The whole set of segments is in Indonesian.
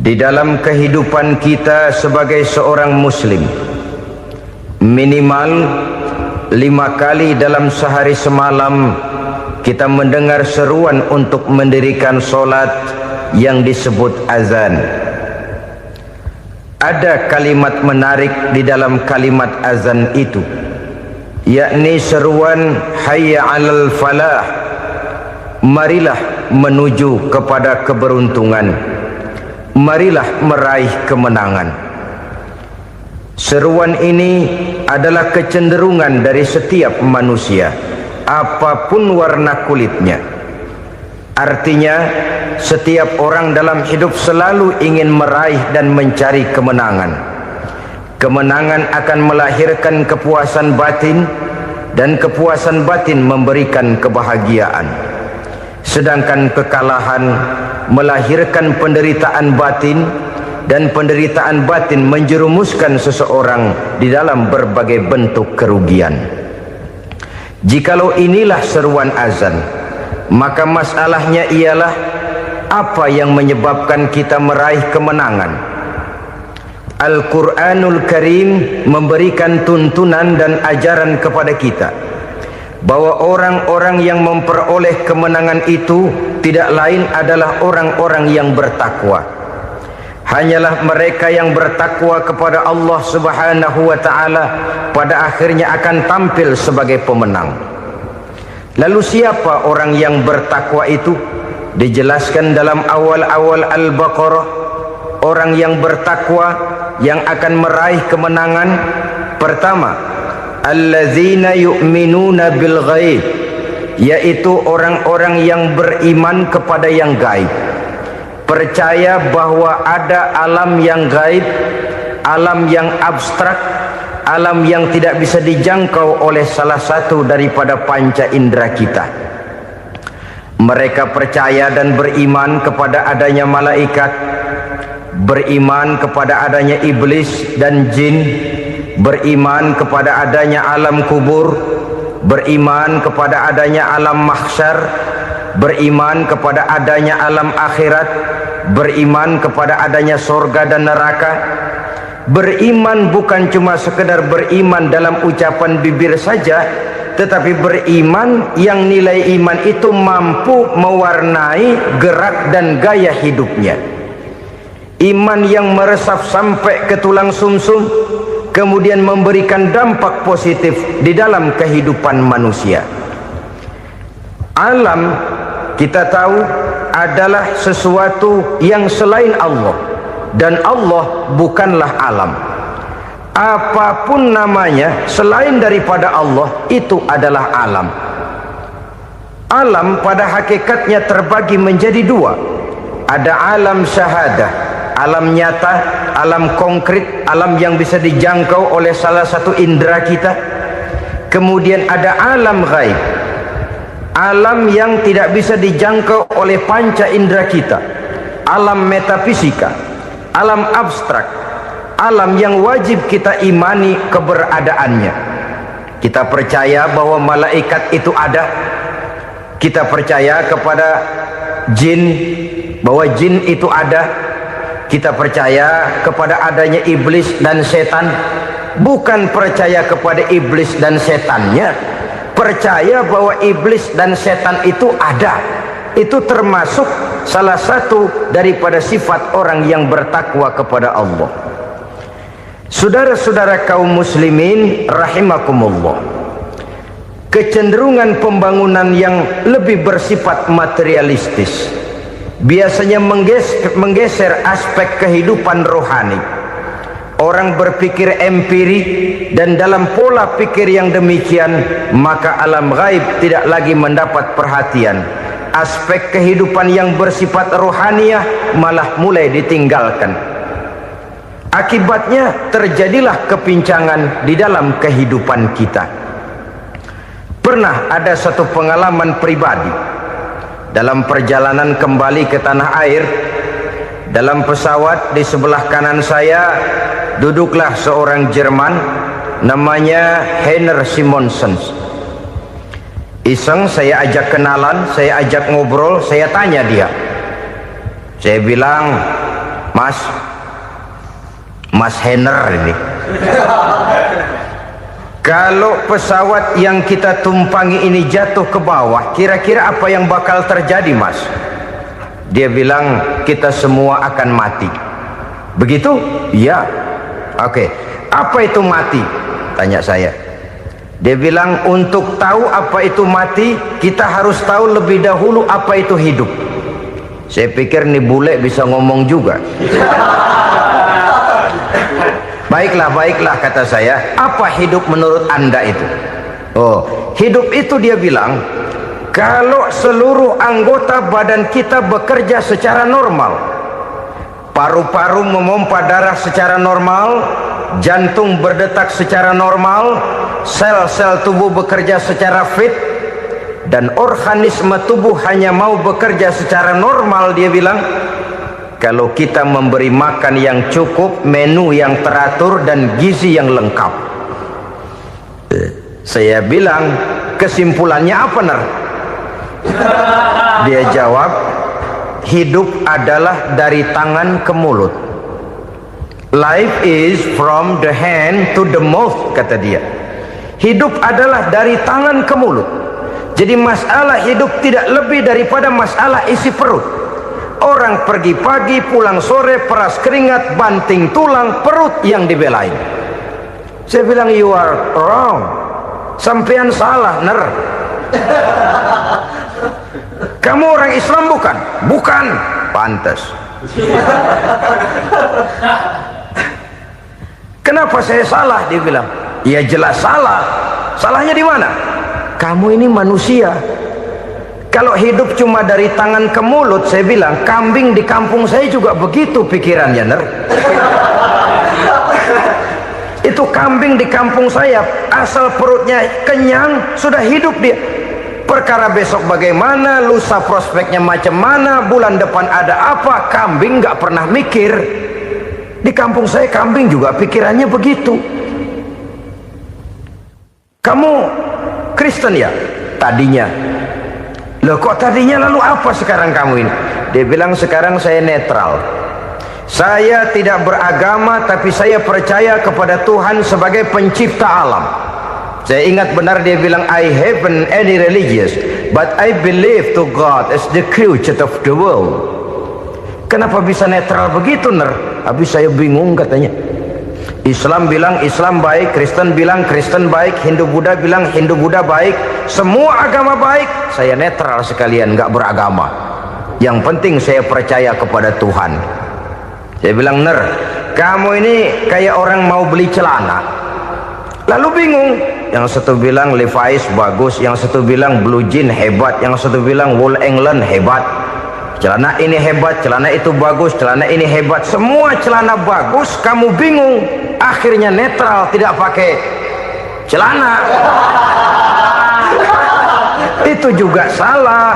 Di dalam kehidupan kita sebagai seorang muslim, minimal 5 kali dalam sehari semalam kita mendengar seruan untuk mendirikan solat yang disebut azan. Ada kalimat menarik di dalam kalimat azan itu, yakni seruan hayya 'alal falah, marilah menuju kepada keberuntungan, marilah meraih kemenangan. Seruan ini adalah kecenderungan dari setiap manusia, apapun warna kulitnya. Artinya, setiap orang dalam hidup selalu ingin meraih dan mencari kemenangan. Kemenangan akan melahirkan kepuasan batin, dan kepuasan batin memberikan kebahagiaan. Sedangkan kekalahan melahirkan penderitaan batin, dan penderitaan batin menjerumuskan seseorang di dalam berbagai bentuk kerugian. Jikalau inilah seruan azan, maka masalahnya ialah apa yang menyebabkan kita meraih kemenangan. Al-Quranul Karim memberikan tuntunan dan ajaran kepada kita bahwa orang-orang yang memperoleh kemenangan itu tidak lain adalah orang-orang yang bertakwa. Hanyalah mereka yang bertakwa kepada Allah Subhanahu wa ta'ala pada akhirnya akan tampil sebagai pemenang. Lalu siapa orang yang bertakwa itu? Dijelaskan dalam awal-awal Al-Baqarah, orang yang bertakwa yang akan meraih kemenangan. Pertama, allazina yu'minuna bil ghaib, yaitu orang-orang yang beriman kepada yang gaib, percaya bahwa ada alam yang gaib, alam yang abstrak, alam yang tidak bisa dijangkau oleh salah satu daripada panca indera kita. Mereka percaya dan beriman kepada adanya malaikat, beriman kepada adanya iblis dan jin, beriman kepada adanya alam kubur, beriman kepada adanya alam mahsyar, beriman kepada adanya alam akhirat, beriman kepada adanya surga dan neraka. Beriman bukan cuma sekedar beriman dalam ucapan bibir saja, tetapi beriman yang nilai iman itu mampu mewarnai gerak dan gaya hidupnya. Iman yang meresap sampai ke tulang sumsum, kemudian memberikan dampak positif di dalam kehidupan manusia. Alam, kita tahu, adalah sesuatu yang selain Allah, dan Allah bukanlah alam. Apapun namanya selain daripada Allah, itu adalah alam. Alam pada hakikatnya terbagi menjadi dua. Ada alam syahadah, alam nyata, alam konkret, alam yang bisa dijangkau oleh salah satu indera kita. Kemudian ada alam ghaib, alam yang tidak bisa dijangkau oleh panca indera kita, alam metafisika, alam abstrak, alam yang wajib kita imani keberadaannya. Kita percaya bahwa malaikat itu ada, kita percaya kepada jin, bahwa jin itu ada, kita percaya kepada adanya iblis dan setan. Bukan percaya kepada iblis dan setannya, percaya bahwa iblis dan setan itu ada. Itu termasuk salah satu daripada sifat orang yang bertakwa kepada Allah. Saudara-saudara kaum muslimin rahimakumullah, kecenderungan pembangunan yang lebih bersifat materialistis biasanya menggeser aspek kehidupan rohani. Orang berpikir empiri, dan dalam pola pikir yang demikian maka alam gaib tidak lagi mendapat perhatian. Aspek kehidupan yang bersifat rohaniah malah mulai ditinggalkan. Akibatnya terjadilah kepincangan di dalam kehidupan kita. Pernah ada satu pengalaman pribadi dalam perjalanan kembali ke tanah air. Dalam pesawat di sebelah kanan saya duduklah seorang Jerman namanya Heiner Simonsen. Iseng saya ajak kenalan, saya ajak ngobrol, saya tanya dia. Saya bilang, Mas Henner ini. Kalau pesawat yang kita tumpangi ini jatuh ke bawah, kira-kira apa yang bakal terjadi, Mas? Dia bilang, kita semua akan mati. Begitu? Ya. Oke. Apa itu mati? Tanya saya. Dia bilang, untuk tahu apa itu mati, kita harus tahu lebih dahulu apa itu hidup. Saya pikir nih bule bisa ngomong juga. Baiklah kata saya. Apa hidup menurut Anda itu? Oh, hidup itu dia bilang, kalau seluruh anggota badan kita bekerja secara normal, paru-paru memompa darah secara normal, jantung berdetak secara normal, sel-sel tubuh bekerja secara fit, dan organisme tubuh hanya mau bekerja secara normal, dia bilang, kalau kita memberi makan yang cukup, menu yang teratur, dan gizi yang lengkap. Saya bilang, kesimpulannya apa, Ner? Dia jawab, hidup adalah dari tangan ke mulut. Life is from the hand to the mouth, kata dia. Hidup adalah dari tangan ke mulut. Jadi masalah hidup tidak lebih daripada masalah isi perut. Orang pergi pagi, pulang sore, peras keringat, banting tulang, perut yang dibelain. Saya bilang, you are wrong. Sampean salah, Ner. Kamu orang Islam bukan? Bukan. Pantas. Kenapa saya salah? Dia bilang, ya jelas salah. Salahnya di mana? Kamu ini manusia. Kalau hidup cuma dari tangan ke mulut, saya bilang, kambing di kampung saya juga begitu pikirannya, Ner. Itu kambing di kampung saya, asal perutnya kenyang, sudah hidup dia. Perkara besok bagaimana, lusa prospeknya macam mana, bulan depan ada apa, kambing nggak pernah mikir. Di kampung saya kambing juga pikirannya begitu. Kamu Kristen ya? Tadinya. Loh kok tadinya, lalu apa sekarang kamu ini? Dia bilang, sekarang saya netral. Saya tidak beragama, tapi saya percaya kepada Tuhan sebagai pencipta alam. Saya ingat benar dia bilang, I haven't any religious, but I believe to God as the creator of the world. Kenapa bisa netral begitu, Ner? Habis saya bingung katanya. Islam bilang Islam baik, Kristen bilang Kristen baik, Hindu Buddha bilang Hindu Buddha baik, semua agama baik. Saya netral sekalian, nggak beragama. Yang penting saya percaya kepada Tuhan. Saya bilang, Ner, kamu ini kayak orang mau beli celana, lalu bingung. Yang satu bilang Levi's bagus, yang satu bilang Blue Jean hebat, yang satu bilang Wool England hebat. Celana ini hebat, celana itu bagus, celana ini hebat, semua celana bagus, kamu bingung. Akhirnya netral, tidak pakai celana. Itu juga salah.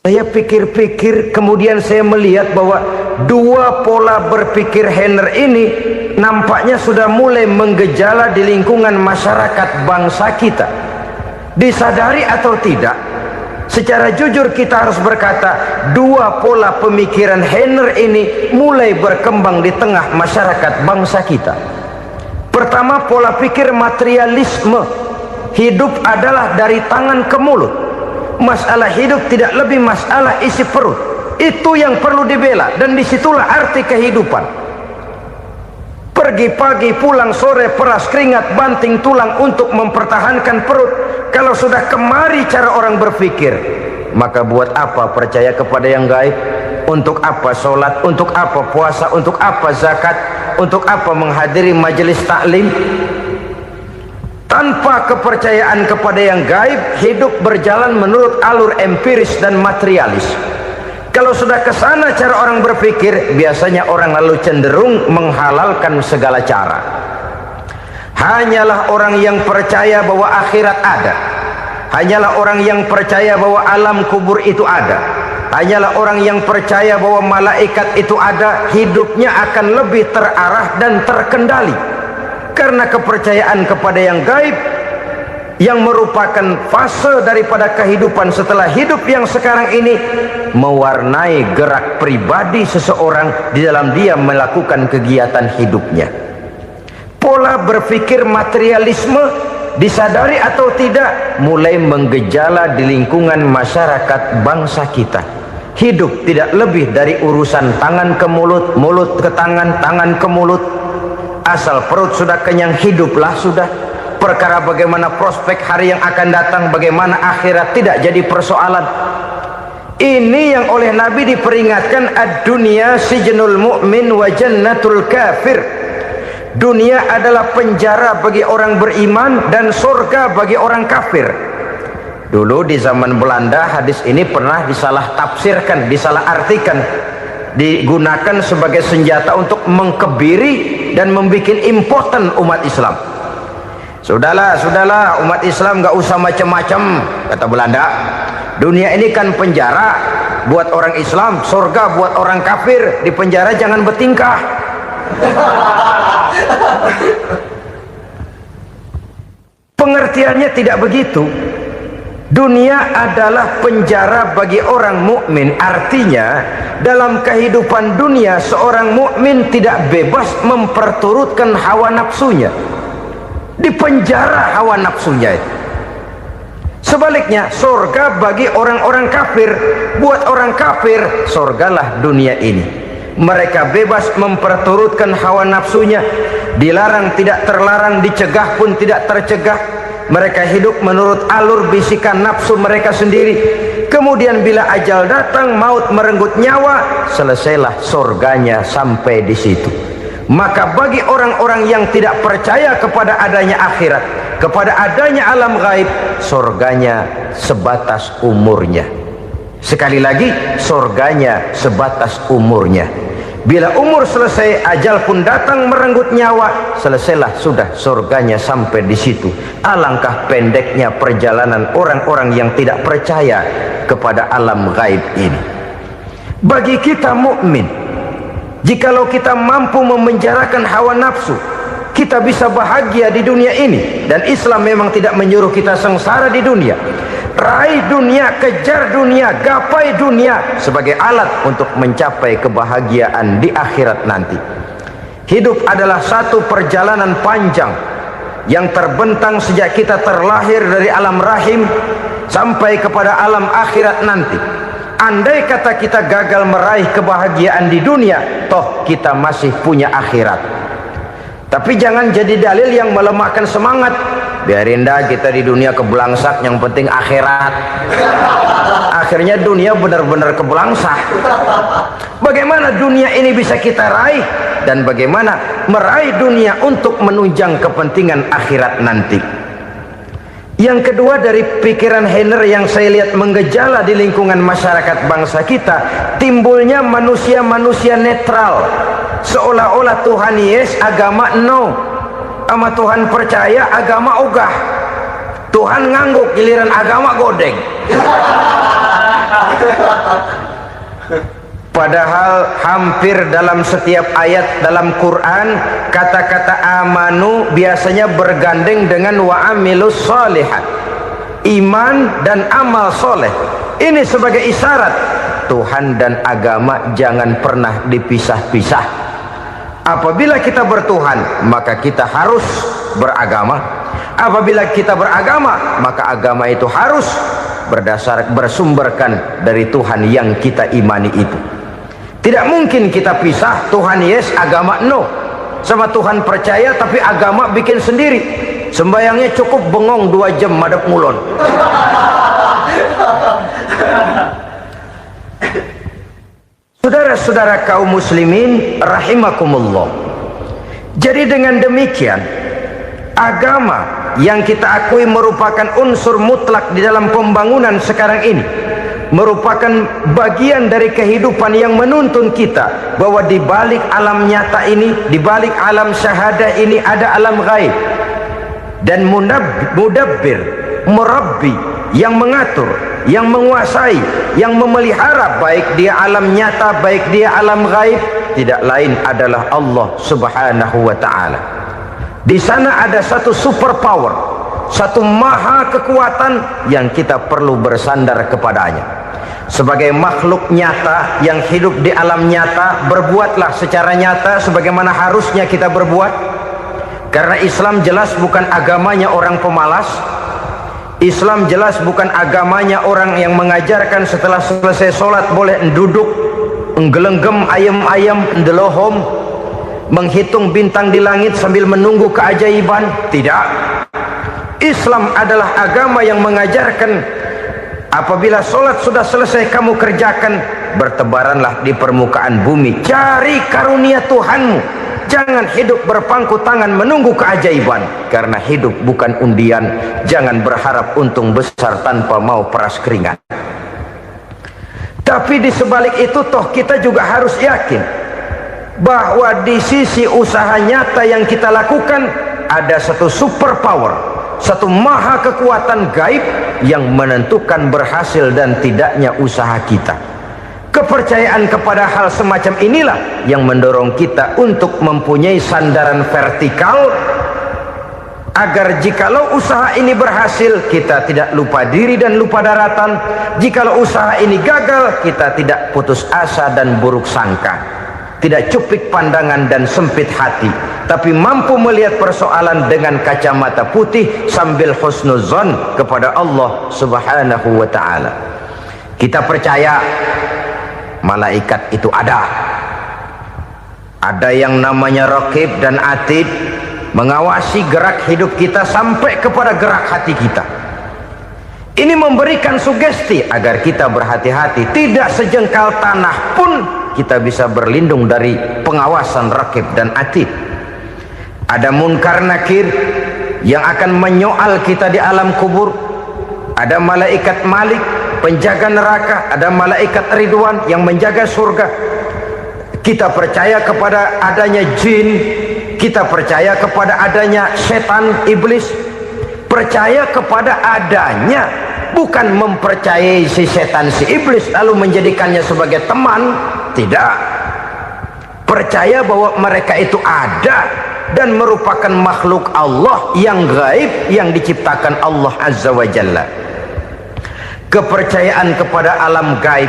Saya pikir-pikir, kemudian saya melihat bahwa dua pola berpikir Henner ini nampaknya sudah mulai menggejala di lingkungan masyarakat bangsa kita. Disadari atau tidak, secara jujur kita harus berkata, dua pola pemikiran Henner ini mulai berkembang di tengah masyarakat bangsa kita. Pertama, pola pikir materialisme. Hidup adalah dari tangan ke mulut. Masalah hidup tidak lebih masalah isi perut. Itu yang perlu dibela, dan disitulah arti kehidupan. Pergi pagi, pulang sore, peras keringat, banting tulang untuk mempertahankan perut. Kalau sudah kemari cara orang berpikir, maka buat apa percaya kepada yang gaib? Untuk apa sholat? Untuk apa puasa? Untuk apa zakat? Untuk apa menghadiri majelis taklim? Tanpa kepercayaan kepada yang gaib, hidup berjalan menurut alur empiris dan materialis. Kalau sudah ke sana cara orang berpikir, biasanya orang lalu cenderung menghalalkan segala cara. Hanyalah orang yang percaya bahwa akhirat ada, hanyalah orang yang percaya bahwa alam kubur itu ada, hanyalah orang yang percaya bahwa malaikat itu ada, hidupnya akan lebih terarah dan terkendali. Karena kepercayaan kepada yang gaib, yang merupakan fase daripada kehidupan setelah hidup yang sekarang ini, mewarnai gerak pribadi seseorang di dalam dia melakukan kegiatan hidupnya. Pola berpikir materialisme, disadari atau tidak, mulai menggejala di lingkungan masyarakat bangsa kita. Hidup tidak lebih dari urusan tangan ke mulut, mulut ke tangan, tangan ke mulut. Asal perut sudah kenyang, hiduplah sudah. Perkara bagaimana prospek hari yang akan datang, bagaimana akhirat, tidak jadi persoalan. Ini yang oleh Nabi diperingatkan, ad-dunya sijnul mu'min wa jannatul kafir. Dunia adalah penjara bagi orang beriman dan surga bagi orang kafir. Dulu di zaman Belanda hadis ini pernah disalah tafsirkan, disalah artikan, digunakan sebagai senjata untuk mengkebiri dan membuat impoten umat Islam. Sudahlah umat Islam gak usah macam-macam, kata Belanda. Dunia ini kan penjara buat orang Islam, surga buat orang kafir. Di penjara jangan bertingkah. Pengertiannya tidak begitu. Dunia adalah penjara bagi orang mukmin. Artinya dalam kehidupan dunia seorang mukmin tidak bebas memperturutkan hawa nafsunya. Di penjara hawa nafsunya. Sebaliknya surga bagi orang-orang kafir. Buat orang kafir surgalah dunia ini. Mereka bebas memperturutkan hawa nafsunya, dilarang tidak terlarang, dicegah pun tidak tercegah. Mereka hidup menurut alur bisikan nafsu mereka sendiri. Kemudian bila ajal datang, maut merenggut nyawa, selesailah surganya sampai di situ. Maka bagi orang-orang yang tidak percaya kepada adanya akhirat, kepada adanya alam gaib, surganya sebatas umurnya. Sekali lagi, surganya sebatas umurnya. Bila umur selesai, ajal pun datang merenggut nyawa, selesailah sudah surganya sampai di situ. Alangkah pendeknya perjalanan orang-orang yang tidak percaya kepada alam gaib ini. Bagi kita mukmin, jikalau kita mampu memenjarakan hawa nafsu, kita bisa bahagia di dunia ini. Dan Islam memang tidak menyuruh kita sengsara di dunia. Raih dunia, kejar dunia, gapai dunia sebagai alat untuk mencapai kebahagiaan di akhirat nanti. Hidup adalah satu perjalanan panjang yang terbentang sejak kita terlahir dari alam rahim sampai kepada alam akhirat nanti. Andai kata kita gagal meraih kebahagiaan di dunia, toh kita masih punya akhirat. Tapi jangan jadi dalil yang melemahkan semangat. Biarin dah kita di dunia kebelangsak, yang penting akhirat. Akhirnya dunia benar-benar kebelangsak. Bagaimana dunia ini bisa kita raih, dan bagaimana meraih dunia untuk menunjang kepentingan akhirat nanti. Yang kedua, dari pikiran Heiner yang saya lihat menggejala di lingkungan masyarakat bangsa kita, timbulnya manusia-manusia netral. Seolah-olah Tuhan yes, agama no. Sama Tuhan percaya, agama ogah. Tuhan ngangguk, giliran agama godeng. Padahal hampir dalam setiap ayat dalam Quran, kata-kata amanu biasanya bergandeng dengan wa amilus sholihat, iman dan amal soleh. Ini sebagai isyarat Tuhan dan agama jangan pernah dipisah-pisah. Apabila kita bertuhan, maka kita harus beragama. Apabila kita beragama, maka agama itu harus bersumberkan dari Tuhan yang kita imani itu. Tidak mungkin kita pisah, Tuhan yes, agama no. Sama Tuhan percaya tapi agama bikin sendiri. Sembayangnya cukup bengong 2 jam madep mulon. Saudara-saudara kaum muslimin rahimakumullah. Jadi dengan demikian, agama yang kita akui merupakan unsur mutlak di dalam pembangunan sekarang ini, merupakan bagian dari kehidupan yang menuntun kita bahwa di balik alam nyata ini, di balik alam syahadah ini ada alam gaib. Dan mudabbir, murabbi, yang mengatur, yang menguasai, yang memelihara baik dia alam nyata, baik dia alam gaib, tidak lain adalah Allah Subhanahu wa ta'ala. Di sana ada satu super power, satu maha kekuatan yang kita perlu bersandar kepadanya. Sebagai makhluk nyata yang hidup di alam nyata, berbuatlah secara nyata sebagaimana harusnya kita berbuat. Karena Islam jelas bukan agamanya orang pemalas. Islam jelas bukan agamanya orang yang mengajarkan setelah selesai sholat boleh duduk, nggelenggem ayam-ayam, ndelohom, menghitung bintang di langit sambil menunggu keajaiban. Tidak. Islam adalah agama yang mengajarkan apabila sholat sudah selesai kamu kerjakan, bertebaranlah di permukaan bumi, cari karunia Tuhanmu. Jangan hidup berpangku tangan menunggu keajaiban, karena hidup bukan undian. Jangan berharap untung besar tanpa mau peras keringat. Tapi di sebalik itu toh kita juga harus yakin bahwa di sisi usaha nyata yang kita lakukan ada satu super power, satu maha kekuatan gaib yang menentukan berhasil dan tidaknya usaha kita. Kepercayaan kepada hal semacam inilah yang mendorong kita untuk mempunyai sandaran vertikal, agar jikalau usaha ini berhasil kita tidak lupa diri dan lupa daratan. Jikalau usaha ini gagal kita tidak putus asa dan buruk sangka, tidak cupik pandangan dan sempit hati, tapi mampu melihat persoalan dengan kacamata putih sambil husnuzon kepada Allah Subhanahu wa ta'ala. Kita percaya malaikat itu ada yang namanya raqib dan atid, mengawasi gerak hidup kita sampai kepada gerak hati kita. Ini memberikan sugesti agar kita berhati-hati, tidak sejengkal tanah pun kita bisa berlindung dari pengawasan raqib dan atid. Ada munkar nakir yang akan menyoal kita di alam kubur. Ada malaikat Malik, penjaga neraka. Ada malaikat Ridwan yang menjaga surga. Kita percaya kepada adanya jin, kita percaya kepada adanya setan, iblis. Percaya kepada adanya, bukan mempercayai si setan, si iblis lalu menjadikannya sebagai teman. Tidak. Percaya bahwa mereka itu ada dan merupakan makhluk Allah yang gaib yang diciptakan Allah Azza wa Jalla. Kepercayaan kepada alam gaib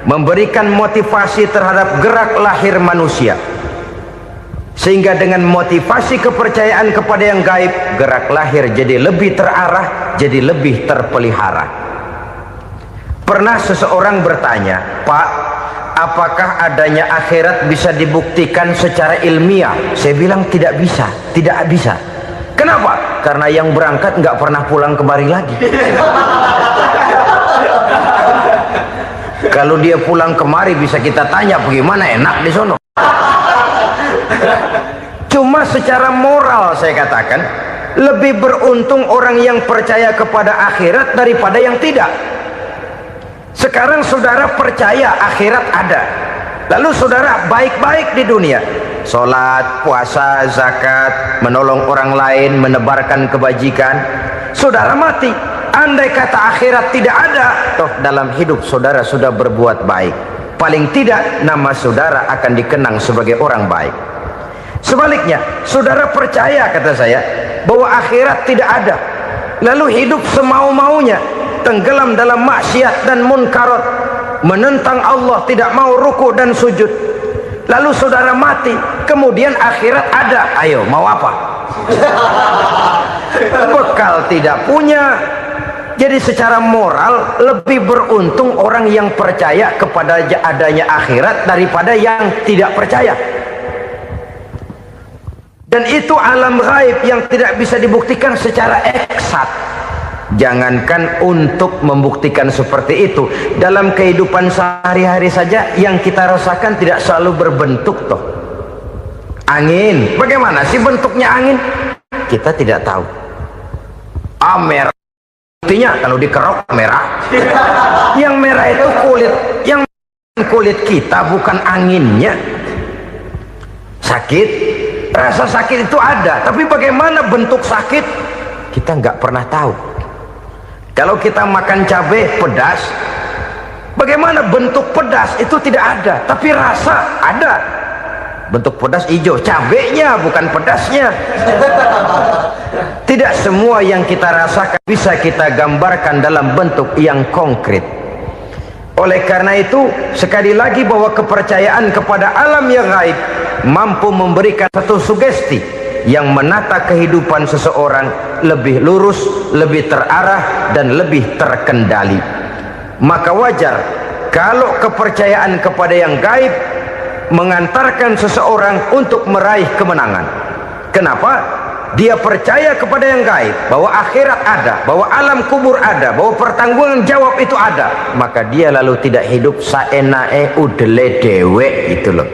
memberikan motivasi terhadap gerak lahir manusia, sehingga dengan motivasi kepercayaan kepada yang gaib, gerak lahir jadi lebih terarah, jadi lebih terpelihara. Pernah seseorang bertanya, "Pak, apakah adanya akhirat bisa dibuktikan secara ilmiah?" Saya bilang tidak bisa, tidak bisa. Kenapa? Karena yang berangkat nggak pernah pulang kembali lagi. Kalau dia pulang kemari bisa kita tanya bagaimana enak di sono. Cuma secara moral saya katakan, lebih beruntung orang yang percaya kepada akhirat daripada yang tidak. Sekarang saudara percaya akhirat ada, lalu saudara baik-baik di dunia, sholat, puasa, zakat, menolong orang lain, menebarkan kebajikan. Saudara mati, andai kata akhirat tidak ada, toh dalam hidup saudara sudah berbuat baik. Paling tidak nama saudara akan dikenang sebagai orang baik. Sebaliknya, saudara percaya, kata saya, bahwa akhirat tidak ada, lalu hidup semau-maunya, tenggelam dalam maksiat dan munkarat, menentang Allah, tidak mau ruku dan sujud. Lalu saudara mati, kemudian akhirat ada, ayo mau apa? Bekal tidak punya. Jadi secara moral lebih beruntung orang yang percaya kepada adanya akhirat daripada yang tidak percaya. Dan itu alam gaib yang tidak bisa dibuktikan secara eksat. Jangankan untuk membuktikan seperti itu, dalam kehidupan sehari-hari saja yang kita rasakan tidak selalu berbentuk toh. Angin, bagaimana sih bentuknya angin? Kita tidak tahu. Merah, buktinya kalau dikerok merah. Yang merah itu kulit, yang kulit kita bukan anginnya. Sakit, rasa sakit itu ada, tapi bagaimana bentuk sakit kita nggak pernah tahu. Kalau kita makan cabai pedas, bagaimana bentuk pedas itu tidak ada, tapi rasa ada. bentuk pedas hijau, cabenya bukan pedasnya. Tidak semua yang kita rasakan bisa kita gambarkan dalam bentuk yang konkret. Oleh karena itu, sekali lagi bahwa kepercayaan kepada alam yang gaib mampu memberikan satu sugesti yang menata kehidupan seseorang lebih lurus, lebih terarah, dan lebih terkendali. Maka wajar kalau kepercayaan kepada yang gaib mengantarkan seseorang untuk meraih kemenangan. Kenapa? Dia percaya kepada yang gaib, bahwa akhirat ada, bahwa alam kubur ada, bahwa pertanggungan jawab itu ada. Maka dia lalu tidak hidup saenae udele dewe, itu loh.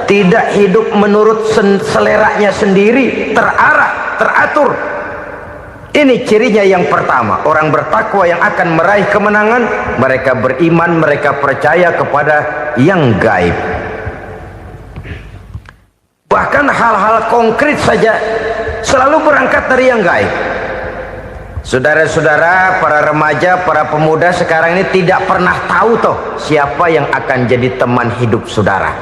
Tidak hidup menurut seleranya sendiri, terarah, teratur. Ini cirinya yang pertama. Orang bertakwa yang akan meraih kemenangan, mereka beriman, mereka percaya kepada yang gaib. Bahkan hal-hal konkret saja selalu berangkat dari yang gaib. Saudara-saudara, para remaja, para pemuda sekarang ini tidak pernah tahu toh siapa yang akan jadi teman hidup saudara.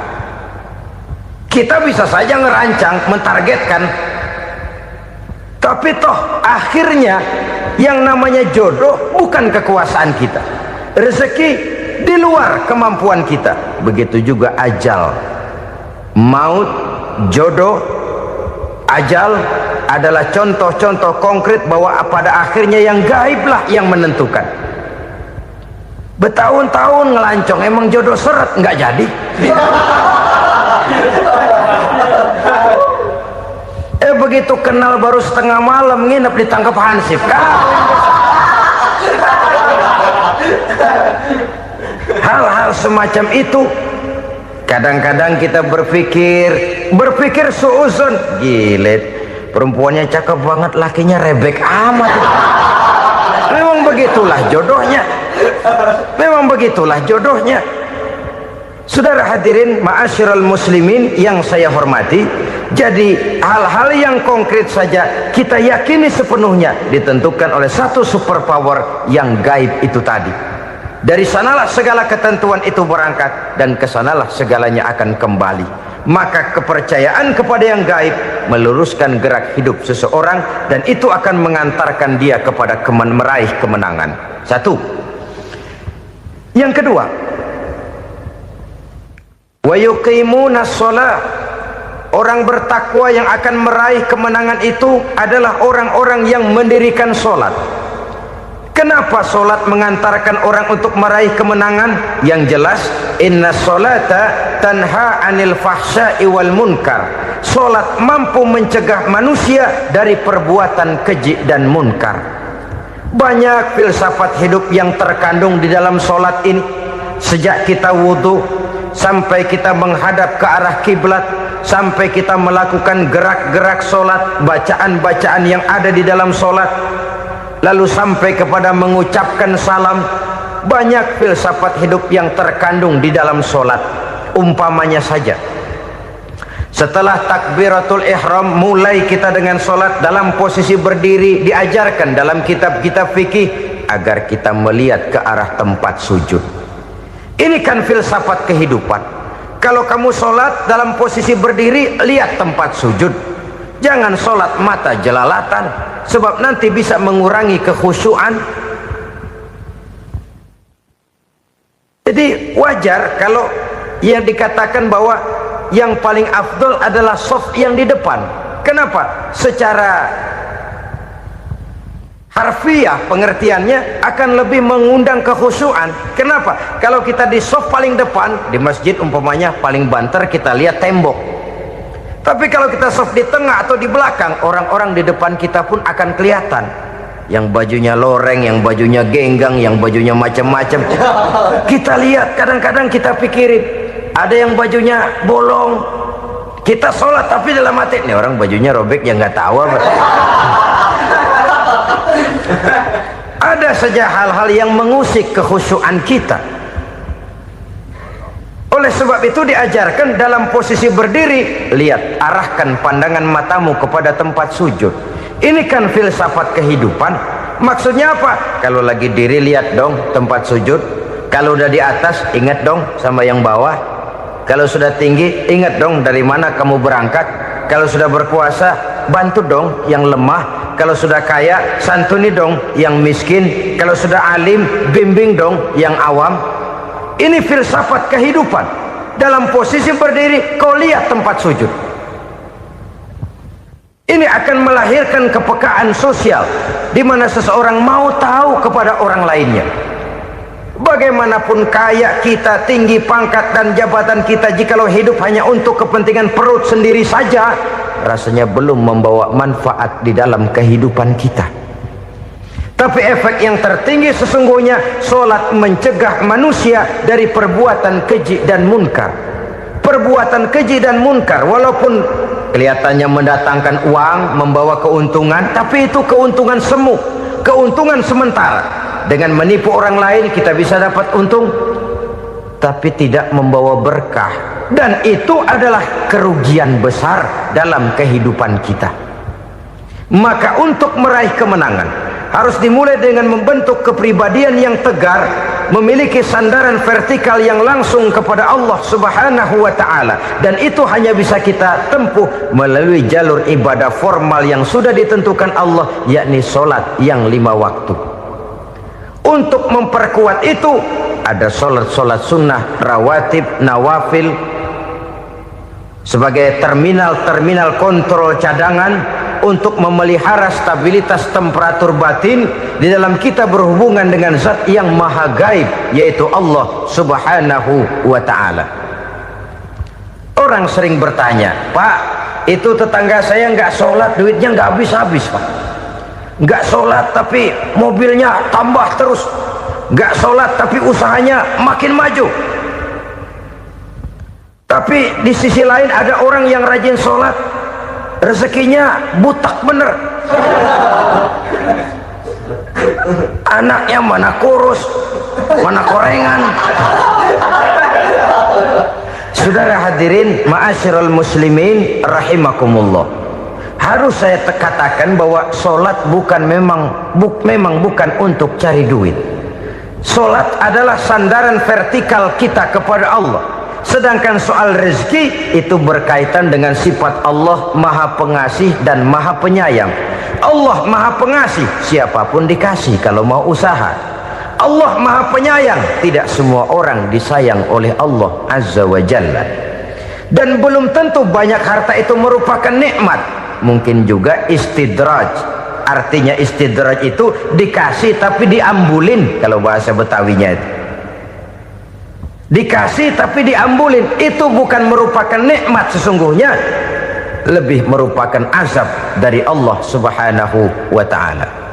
Kita bisa saja ngerancang, mentargetkan, tapi toh akhirnya yang namanya jodoh bukan kekuasaan kita. Rezeki di luar kemampuan kita. Begitu juga ajal, maut, jodoh, ajal adalah contoh-contoh konkret bahwa pada akhirnya yang gaiblah yang menentukan. Bertahun-tahun ngelancong, emang jodoh seret nggak jadi. Begitu kenal baru setengah malam nginep ditangkap hansip kan. Hal-hal semacam itu kadang-kadang kita berpikir suuzon, gilet, perempuannya cakep banget, lakinya rebek amat. Memang begitulah jodohnya. Memang begitulah jodohnya. Saudara hadirin ma'asyiral muslimin yang saya hormati, jadi hal-hal yang konkret saja kita yakini sepenuhnya ditentukan oleh satu superpower yang gaib itu tadi. Dari sanalah segala ketentuan itu berangkat dan kesanalah segalanya akan kembali. Maka kepercayaan kepada yang gaib meluruskan gerak hidup seseorang dan itu akan mengantarkan dia kepada meraih kemenangan. Satu. Yang kedua, wa yuqimuna shalah. Orang bertakwa yang akan meraih kemenangan itu adalah orang-orang yang mendirikan sholat. Kenapa sholat mengantarkan orang untuk meraih kemenangan? Yang jelas, inna sholata tanha anil fahsya'i wal munkar. Sholat mampu mencegah manusia dari perbuatan keji dan munkar. Banyak filsafat hidup yang terkandung di dalam sholat ini. Sejak kita wudhu sampai kita menghadap ke arah kiblat, sampai kita melakukan gerak-gerak sholat, bacaan-bacaan yang ada di dalam sholat, lalu sampai kepada mengucapkan salam. Banyak filsafat hidup yang terkandung di dalam sholat. Umpamanya saja, setelah takbiratul ihram mulai kita dengan sholat dalam posisi berdiri, diajarkan dalam kitab-kitab fikih agar kita melihat ke arah tempat sujud. Ini kan filsafat kehidupan. Kalau kamu sholat dalam posisi berdiri, lihat tempat sujud. Jangan sholat mata jelalatan, sebab nanti bisa mengurangi kekhusyuan. Jadi wajar kalau yang dikatakan bahwa yang paling afdol adalah shaf yang di depan. Kenapa? Secara harfiah pengertiannya akan lebih mengundang kekhusyuan. Kenapa? Kalau kita di shaf paling depan di masjid umpamanya paling banter kita lihat tembok. Tapi kalau kita shaf di tengah atau di belakang, orang-orang di depan kita pun akan kelihatan. Yang bajunya loreng, yang bajunya genggang, yang bajunya macam-macam. Kita lihat, kadang-kadang kita pikirin, ada yang bajunya bolong. Kita sholat tapi dalam hati, nih orang bajunya robek yang nggak tahu apa. Ada saja hal-hal yang mengusik kekhusyuan kita. Oleh sebab itu diajarkan dalam posisi berdiri, lihat, arahkan pandangan matamu kepada tempat sujud. Ini kan filsafat kehidupan. Maksudnya apa? Kalau lagi diri lihat dong tempat sujud. Kalau udah di atas ingat dong sama yang bawah. Kalau sudah tinggi, ingat dong dari mana kamu berangkat. Kalau sudah berkuasa, bantu dong yang lemah. Kalau sudah kaya, santuni dong yang miskin. Kalau sudah alim, bimbing dong yang awam. Ini filsafat kehidupan. Dalam posisi berdiri, kau lihat tempat sujud. Ini akan melahirkan kepekaan sosial, di mana seseorang mau tahu kepada orang lainnya. Bagaimanapun kaya kita, tinggi pangkat dan jabatan kita, jikalau hidup hanya untuk kepentingan perut sendiri saja, rasanya belum membawa manfaat di dalam kehidupan kita. Tapi efek yang tertinggi sesungguhnya, solat mencegah manusia dari perbuatan keji dan munkar. Perbuatan keji dan munkar, walaupun kelihatannya mendatangkan uang, membawa keuntungan, tapi itu keuntungan semu, keuntungan sementara. Dengan menipu orang lain kita bisa dapat untung, tapi tidak membawa berkah, dan itu adalah kerugian besar dalam kehidupan kita. Maka untuk meraih kemenangan harus dimulai dengan membentuk kepribadian yang tegar, memiliki sandaran vertikal yang langsung kepada Allah Subhanahu wa ta'ala, dan itu hanya bisa kita tempuh melalui jalur ibadah formal yang sudah ditentukan Allah, yakni solat yang 5 waktu. Untuk memperkuat itu ada solat-solat sunnah, rawatib, nawafil sebagai terminal kontrol cadangan untuk memelihara stabilitas temperatur batin di dalam kita berhubungan dengan zat yang maha gaib, yaitu Allah Subhanahu wa ta'ala. Orang sering bertanya, Pak, itu tetangga saya nggak sholat, duitnya nggak habis-habis, Pak. Nggak sholat tapi mobilnya tambah terus, nggak sholat tapi usahanya makin maju. Tapi di sisi lain ada orang yang rajin sholat, rezekinya butak bener, anaknya mana kurus, mana korengan. Saudara hadirin ma'asyiral muslimin rahimakumullah, harus saya katakan bahwa solat memang bukan untuk cari duit. Solat adalah sandaran vertikal kita kepada Allah. Sedangkan soal rezeki itu berkaitan dengan sifat Allah maha pengasih dan maha penyayang. Allah maha pengasih, siapapun dikasih kalau mau usaha. Allah maha penyayang, tidak semua orang disayang oleh Allah Azza wa Jalla. Dan belum tentu banyak harta itu merupakan nikmat. Mungkin juga istidraj. Artinya istidraj itu dikasih tapi diambulin, kalau bahasa Betawinya itu. Dikasih tapi diambulin, itu bukan merupakan nikmat sesungguhnya, lebih merupakan azab dari Allah Subhanahu wa ta'ala.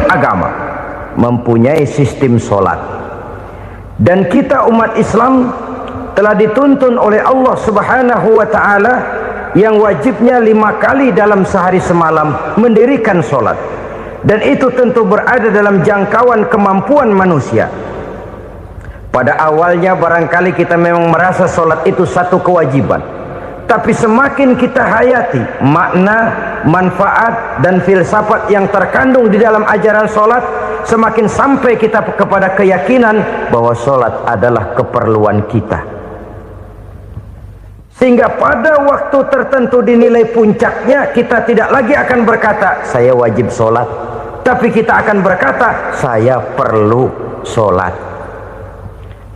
Agama mempunyai sistem solat, dan kita umat Islam telah dituntun oleh Allah Subhanahu wa ta'ala yang wajibnya 5 kali dalam sehari semalam mendirikan solat, dan itu tentu berada dalam jangkauan kemampuan manusia. Pada awalnya barangkali kita memang merasa solat itu satu kewajiban, tapi semakin kita hayati makna, manfaat dan filsafat yang terkandung di dalam ajaran solat, semakin sampai kita kepada keyakinan bahwa solat adalah keperluan kita. Sehingga pada waktu tertentu dinilai puncaknya, kita tidak lagi akan berkata saya wajib solat, tapi kita akan berkata saya perlu solat.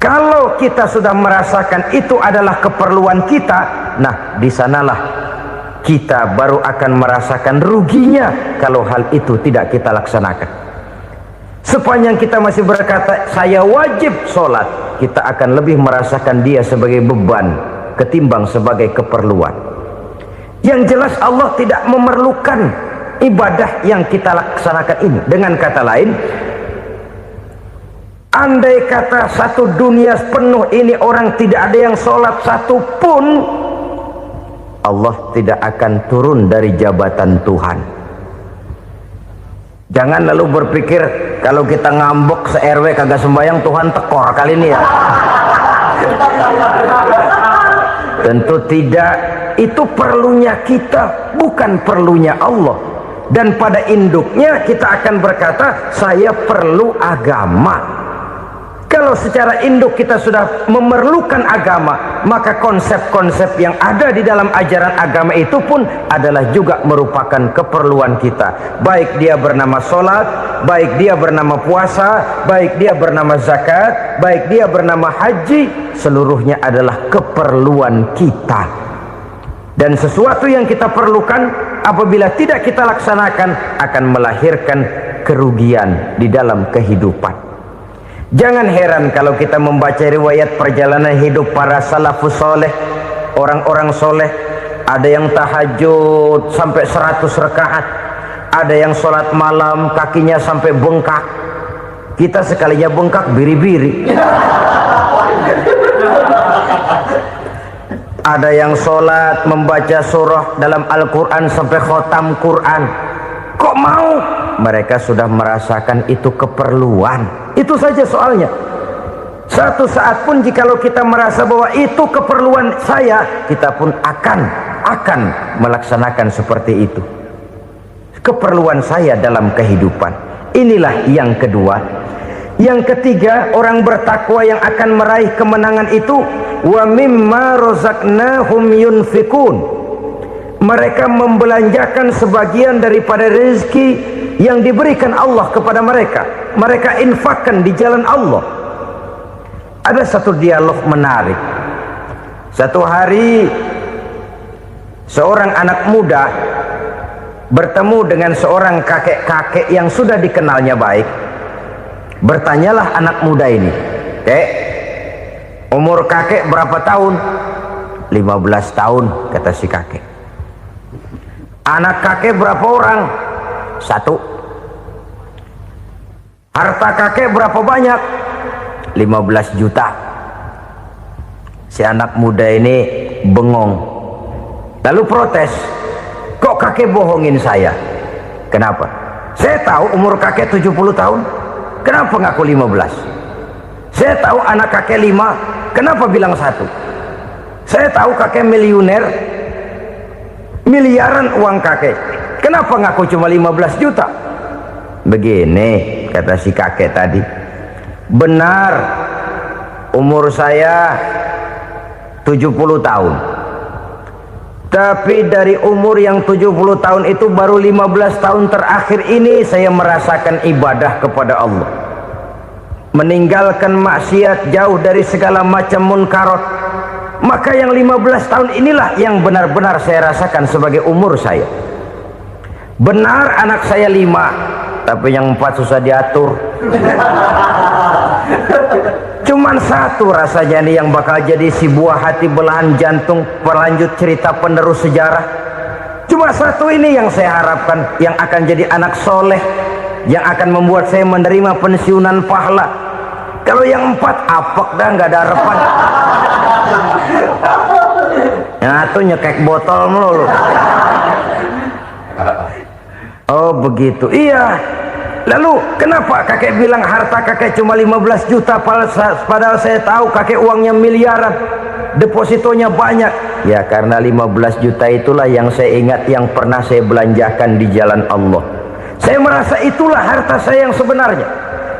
Kalau kita sudah merasakan itu adalah keperluan kita, nah di sanalah kita baru akan merasakan ruginya kalau hal itu tidak kita laksanakan. Sepanjang kita masih berkata saya wajib sholat, kita akan lebih merasakan dia sebagai beban ketimbang sebagai keperluan. Yang jelas Allah tidak memerlukan ibadah yang kita laksanakan ini. Dengan kata lain, Andai kata satu dunia penuh ini orang tidak ada yang sholat satu pun, Allah tidak akan turun dari jabatan Tuhan. Jangan lalu berpikir kalau kita ngambek se-RW kagak sembahyang Tuhan tekor kali ini ya. Tentu tidak. Itu perlunya kita, bukan perlunya Allah. Dan pada induknya kita akan berkata, saya perlu agama. Kalau secara induk kita sudah memerlukan agama, maka konsep-konsep yang ada di dalam ajaran agama itu pun adalah juga merupakan keperluan kita. Baik dia bernama sholat, baik dia bernama puasa, baik dia bernama zakat, baik dia bernama haji, seluruhnya adalah keperluan kita. Dan sesuatu yang kita perlukan apabila tidak kita laksanakan akan melahirkan kerugian di dalam kehidupan. Jangan heran kalau kita membaca riwayat perjalanan hidup para salafus soleh, orang-orang soleh. Ada yang tahajud sampai 100 rakaat, ada yang sholat malam kakinya sampai bengkak. Kita sekalinya bengkak biri-biri. Ada yang sholat membaca surah dalam Al-Quran sampai khotam Quran. Kok mau? Mereka sudah merasakan itu keperluan. Itu saja soalnya. Satu saat pun jikalau kita merasa bahwa itu keperluan saya, kita pun akan melaksanakan seperti itu. Keperluan saya dalam kehidupan. Inilah yang kedua. Yang ketiga, orang bertakwa yang akan meraih kemenangan itu, wa mimma razaqnahum yunfikun. Mereka membelanjakan sebagian daripada rezeki yang diberikan Allah kepada mereka. Mereka infakkan di jalan Allah. Ada satu dialog menarik. Satu hari seorang anak muda bertemu dengan seorang kakek-kakek yang sudah dikenalnya baik. Bertanyalah anak muda ini, "Kek, umur kakek berapa tahun?" 15 tahun, kata si kakek. Anak kakek berapa orang? 1. Harta kakek berapa banyak? 15 juta. Si anak muda ini bengong, lalu protes, "Kok kakek bohongin saya?" "Kenapa?" "Saya tahu umur kakek 70 tahun. Kenapa ngaku 15? Saya tahu anak kakek 5. Kenapa bilang 1? Saya tahu kakek miliuner, miliaran uang kakek. Kenapa ngaku cuma 15 juta? Begini, kata si kakek tadi. Benar, umur saya 70 tahun. Tapi dari umur yang 70 tahun itu baru 15 tahun terakhir ini saya merasakan ibadah kepada Allah. Meninggalkan maksiat, jauh dari segala macam munkarat. Maka yang 15 tahun inilah yang benar-benar saya rasakan sebagai umur saya. Benar anak saya 5, tapi yang 4 susah diatur. Cuman 1 rasanya nih yang bakal jadi si buah hati belahan jantung berlanjut cerita penerus sejarah. Cuma 1 ini yang saya harapkan, yang akan jadi anak soleh, yang akan membuat saya menerima pensiunan pahala. Kalau yang 4 apek dah, nggak ada harapan. Yang 1 nyekek botol melulu. Oh begitu, iya. Lalu kenapa kakek bilang harta kakek cuma 15 juta padahal saya tahu kakek uangnya miliaran, depositonya banyak? Ya karena 15 juta itulah yang saya ingat yang pernah saya belanjakan di jalan Allah. Saya merasa itulah harta saya yang sebenarnya.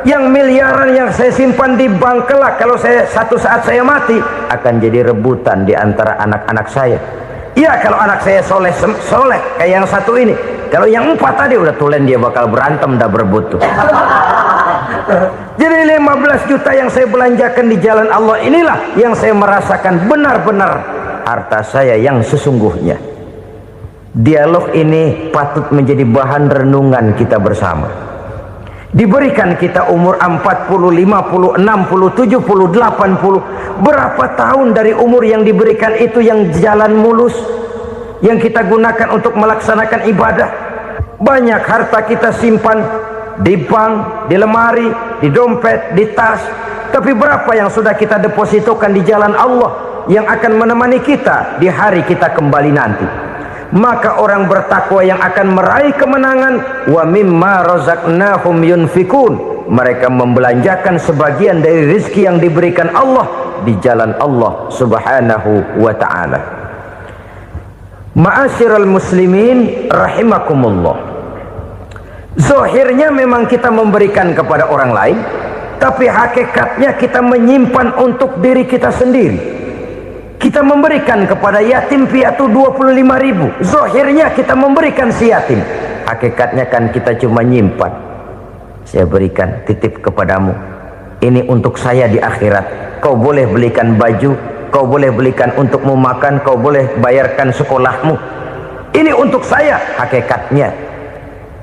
Yang miliaran yang saya simpan di bank kelak kalau satu saat saya mati akan jadi rebutan di antara anak-anak saya. Iya kalau anak saya soleh kayak yang 1 ini. Kalau yang 4 tadi udah tulen dia bakal berantem dah berebut tuh. Jadi 15 juta yang saya belanjakan di jalan Allah inilah yang saya merasakan benar-benar harta saya yang sesungguhnya. Dialog ini patut menjadi bahan renungan kita bersama. Diberikan kita umur 40, 50, 60, 70, 80. Berapa tahun dari umur yang diberikan itu yang jalan mulus, yang kita gunakan untuk melaksanakan ibadah? Banyak harta kita simpan di bank, di lemari, di dompet, di tas. Tapi berapa yang sudah kita depositokan di jalan Allah yang akan menemani kita di hari kita kembali nanti? Maka orang bertakwa yang akan meraih kemenangan, wa mimma razaqnahum yunfikun, mereka membelanjakan sebagian dari rezeki yang diberikan Allah di jalan Allah subhanahu wa ta'ala. Ma'asyiral muslimin rahimakumullah, zahirnya memang kita memberikan kepada orang lain, tapi hakikatnya kita menyimpan untuk diri kita sendiri. Kita memberikan kepada yatim piatu 25.000, zahirnya kita memberikan si yatim, hakikatnya kan kita cuma nyimpan. Saya berikan, titip kepadamu, ini untuk saya di akhirat. Kau boleh belikan baju, kau boleh belikan untukmu makan, kau boleh bayarkan sekolahmu, ini untuk saya. Hakikatnya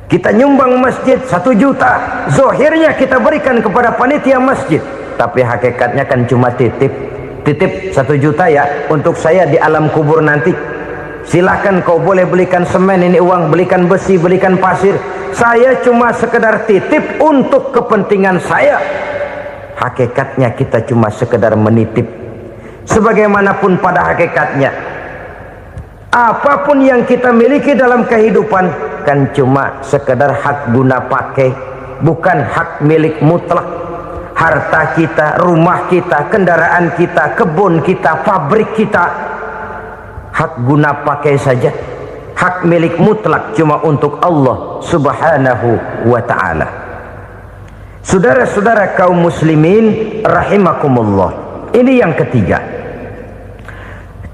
kita nyumbang masjid 1 juta, zahirnya kita berikan kepada panitia masjid, tapi hakikatnya kan cuma titip 1 juta ya untuk saya di alam kubur nanti. Silahkan kau boleh belikan semen, ini uang, belikan besi, belikan pasir, saya cuma sekedar titip untuk kepentingan saya. Hakikatnya kita cuma sekedar menitip. Sebagaimanapun pada hakikatnya, apapun yang kita miliki dalam kehidupan kan cuma sekedar hak guna pakai, bukan hak milik mutlak. Harta kita, rumah kita, kendaraan kita, kebun kita, pabrik kita, hak guna pakai saja. Hak milik mutlak cuma untuk Allah subhanahu wa ta'ala. Saudara-saudara kaum muslimin rahimakumullah, ini yang ketiga.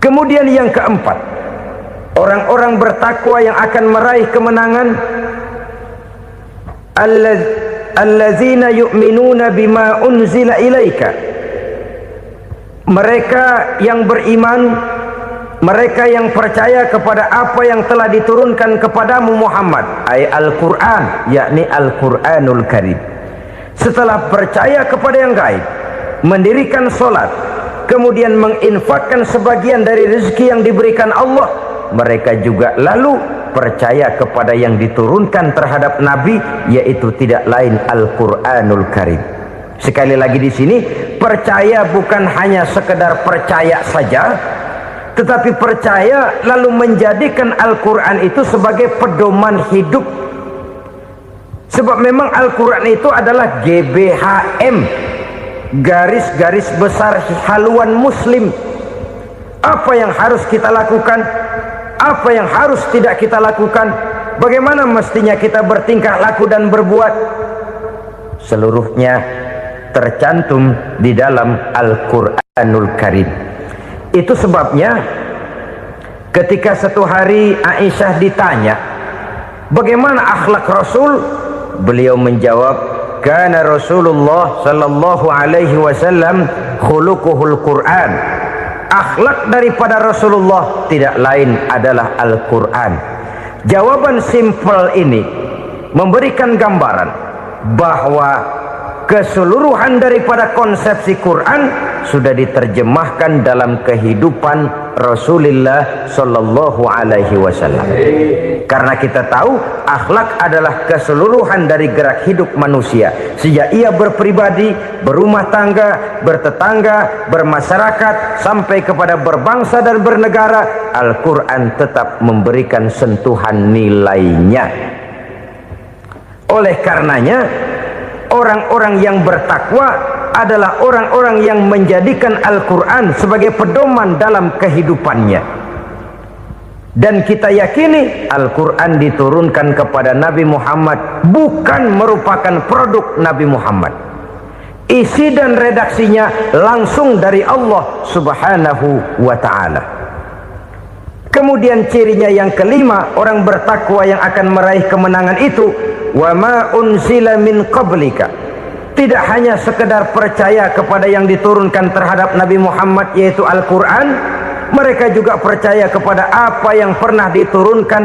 Kemudian yang keempat, orang-orang bertakwa yang akan meraih kemenangan, allazina yu'minuna bima unzila ilaika, mereka yang beriman, mereka yang percaya kepada apa yang telah diturunkan kepadamu Muhammad, ay Al-Quran, yakni Al-Quranul Karim. Setelah percaya kepada yang gaib, mendirikan solat, kemudian menginfakkan sebagian dari rezeki yang diberikan Allah, mereka juga lalu percaya kepada yang diturunkan terhadap Nabi, yaitu tidak lain Al-Quranul Karim. Sekali lagi di sini, percaya bukan hanya sekedar percaya saja, tetapi percaya lalu menjadikan Al-Quran itu sebagai pedoman hidup. Sebab memang Al-Quran itu adalah GBHM, garis-garis besar haluan muslim. Apa yang harus kita lakukan, apa yang harus tidak kita lakukan, bagaimana mestinya kita bertingkah laku dan berbuat, seluruhnya tercantum di dalam Al-Quranul Karim. Itu sebabnya ketika satu hari Aisyah ditanya bagaimana akhlak Rasul, beliau menjawab, kana Rasulullah sallallahu alaihi wasallam khuluquhul Quran. Akhlak daripada Rasulullah tidak lain adalah Al-Quran. Jawaban simpel ini memberikan gambaran bahwa keseluruhan daripada konsepsi Quran sudah diterjemahkan dalam kehidupan Rasulullah sallallahu alaihi wasallam. Karena kita tahu akhlak adalah keseluruhan dari gerak hidup manusia, sejak ia berpribadi, berumah tangga, bertetangga, bermasyarakat, sampai kepada berbangsa dan bernegara. Al-Quran tetap memberikan sentuhan nilainya. Oleh karenanya, orang-orang yang bertakwa adalah orang-orang yang menjadikan Al-Quran sebagai pedoman dalam kehidupannya. Dan kita yakini Al-Quran diturunkan kepada Nabi Muhammad bukan merupakan produk Nabi Muhammad. Isi dan redaksinya langsung dari Allah subhanahu wa ta'ala. Kemudian cirinya yang kelima, orang bertakwa yang akan meraih kemenangan itu, wa ma unzila min qablika, tidak hanya sekedar percaya kepada yang diturunkan terhadap Nabi Muhammad yaitu Al-Quran, mereka juga percaya kepada apa yang pernah diturunkan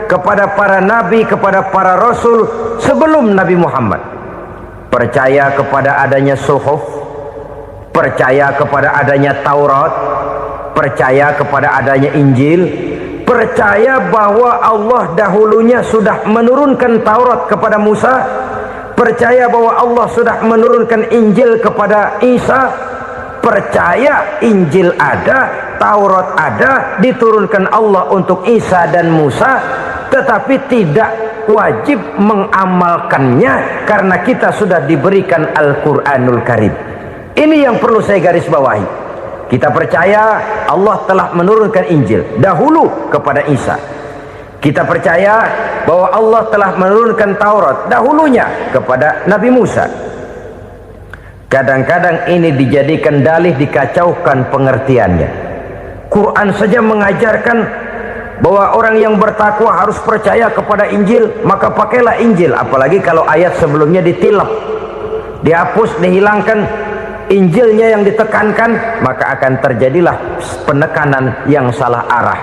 kepada para nabi, kepada para rasul sebelum Nabi Muhammad. Percaya kepada adanya suhuf, percaya kepada adanya Taurat, percaya kepada adanya Injil, percaya bahwa Allah dahulunya sudah menurunkan Taurat kepada Musa, percaya bahwa Allah sudah menurunkan Injil kepada Isa, percaya Injil ada, Taurat ada, diturunkan Allah untuk Isa dan Musa, tetapi tidak wajib mengamalkannya karena kita sudah diberikan Al-Quranul Karim. Ini yang perlu saya garis bawahi. Kita percaya Allah telah menurunkan Injil dahulu kepada Isa. Kita percaya bahwa Allah telah menurunkan Taurat dahulunya kepada Nabi Musa. Kadang-kadang ini dijadikan dalih, dikacaukan pengertiannya. Quran saja mengajarkan bahwa orang yang bertakwa harus percaya kepada Injil, maka pakailah Injil. Apalagi kalau ayat sebelumnya ditilap, dihapus, dihilangkan, Injilnya yang ditekankan, maka akan terjadilah penekanan yang salah arah.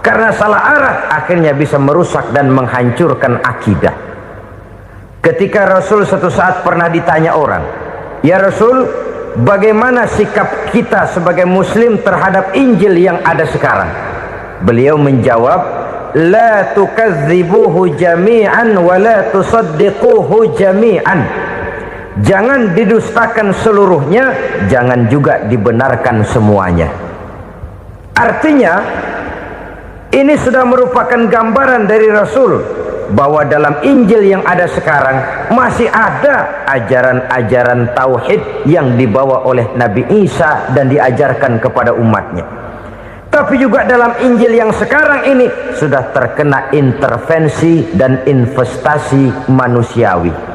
Karena salah arah akhirnya bisa merusak dan menghancurkan akidah. Ketika Rasul suatu saat pernah ditanya orang, "Ya Rasul, bagaimana sikap kita sebagai muslim terhadap Injil yang ada sekarang?" Beliau menjawab, "La tukadzibuhu jami'an wa la tusaddiquhu jami'an." Jangan didustakan seluruhnya, jangan juga dibenarkan semuanya. Artinya, ini sudah merupakan gambaran dari Rasul bahwa dalam Injil yang ada sekarang masih ada ajaran-ajaran tauhid yang dibawa oleh Nabi Isa dan diajarkan kepada umatnya. Tapi juga dalam Injil yang sekarang ini sudah terkena intervensi dan investasi manusiawi.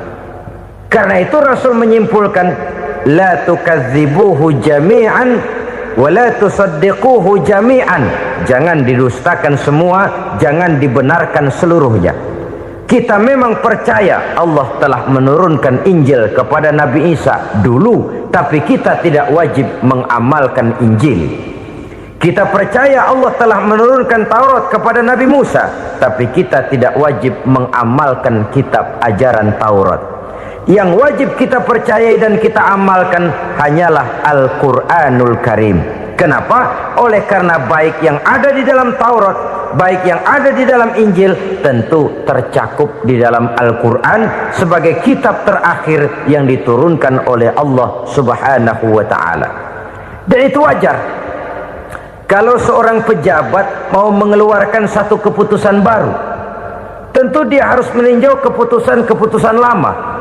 Karena itu Rasul menyimpulkan, la tukadzibuhu jami'an wa la tusaddiquhu jami'an. Jangan didustakan semua, jangan dibenarkan seluruhnya. Kita memang percaya Allah telah menurunkan Injil kepada Nabi Isa dulu, tapi kita tidak wajib mengamalkan Injil. Kita percaya Allah telah menurunkan Taurat kepada Nabi Musa, tapi kita tidak wajib mengamalkan kitab ajaran Taurat. Yang wajib kita percayai dan kita amalkan hanyalah Al-Quranul Karim. Kenapa? Oleh karena baik yang ada di dalam Taurat, baik yang ada di dalam Injil, tentu tercakup di dalam Al-Quran sebagai kitab terakhir yang diturunkan oleh Allah Subhanahu wa Ta'ala. Dan itu wajar. Kalau seorang pejabat mau mengeluarkan satu keputusan baru, tentu dia harus meninjau keputusan-keputusan lama.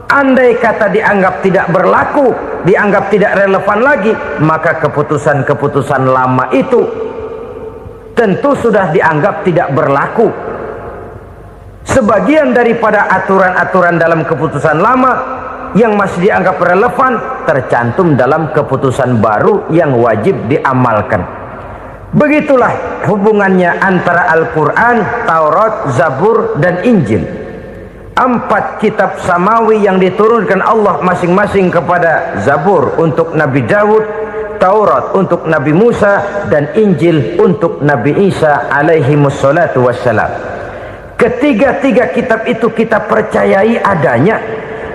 Andai kata dianggap tidak berlaku, dianggap tidak relevan lagi, maka keputusan-keputusan lama itu tentu sudah dianggap tidak berlaku. Sebagian daripada aturan-aturan dalam keputusan lama yang masih dianggap relevan tercantum dalam keputusan baru yang wajib diamalkan. Begitulah hubungannya antara Al-Quran, Taurat, Zabur, dan Injil. 4 kitab samawi yang diturunkan Allah masing-masing kepada Zabur untuk Nabi Daud, Taurat untuk Nabi Musa, dan Injil untuk Nabi Isa alaihi wassalatu wassalam. Ketiga-tiga kitab itu kita percayai adanya.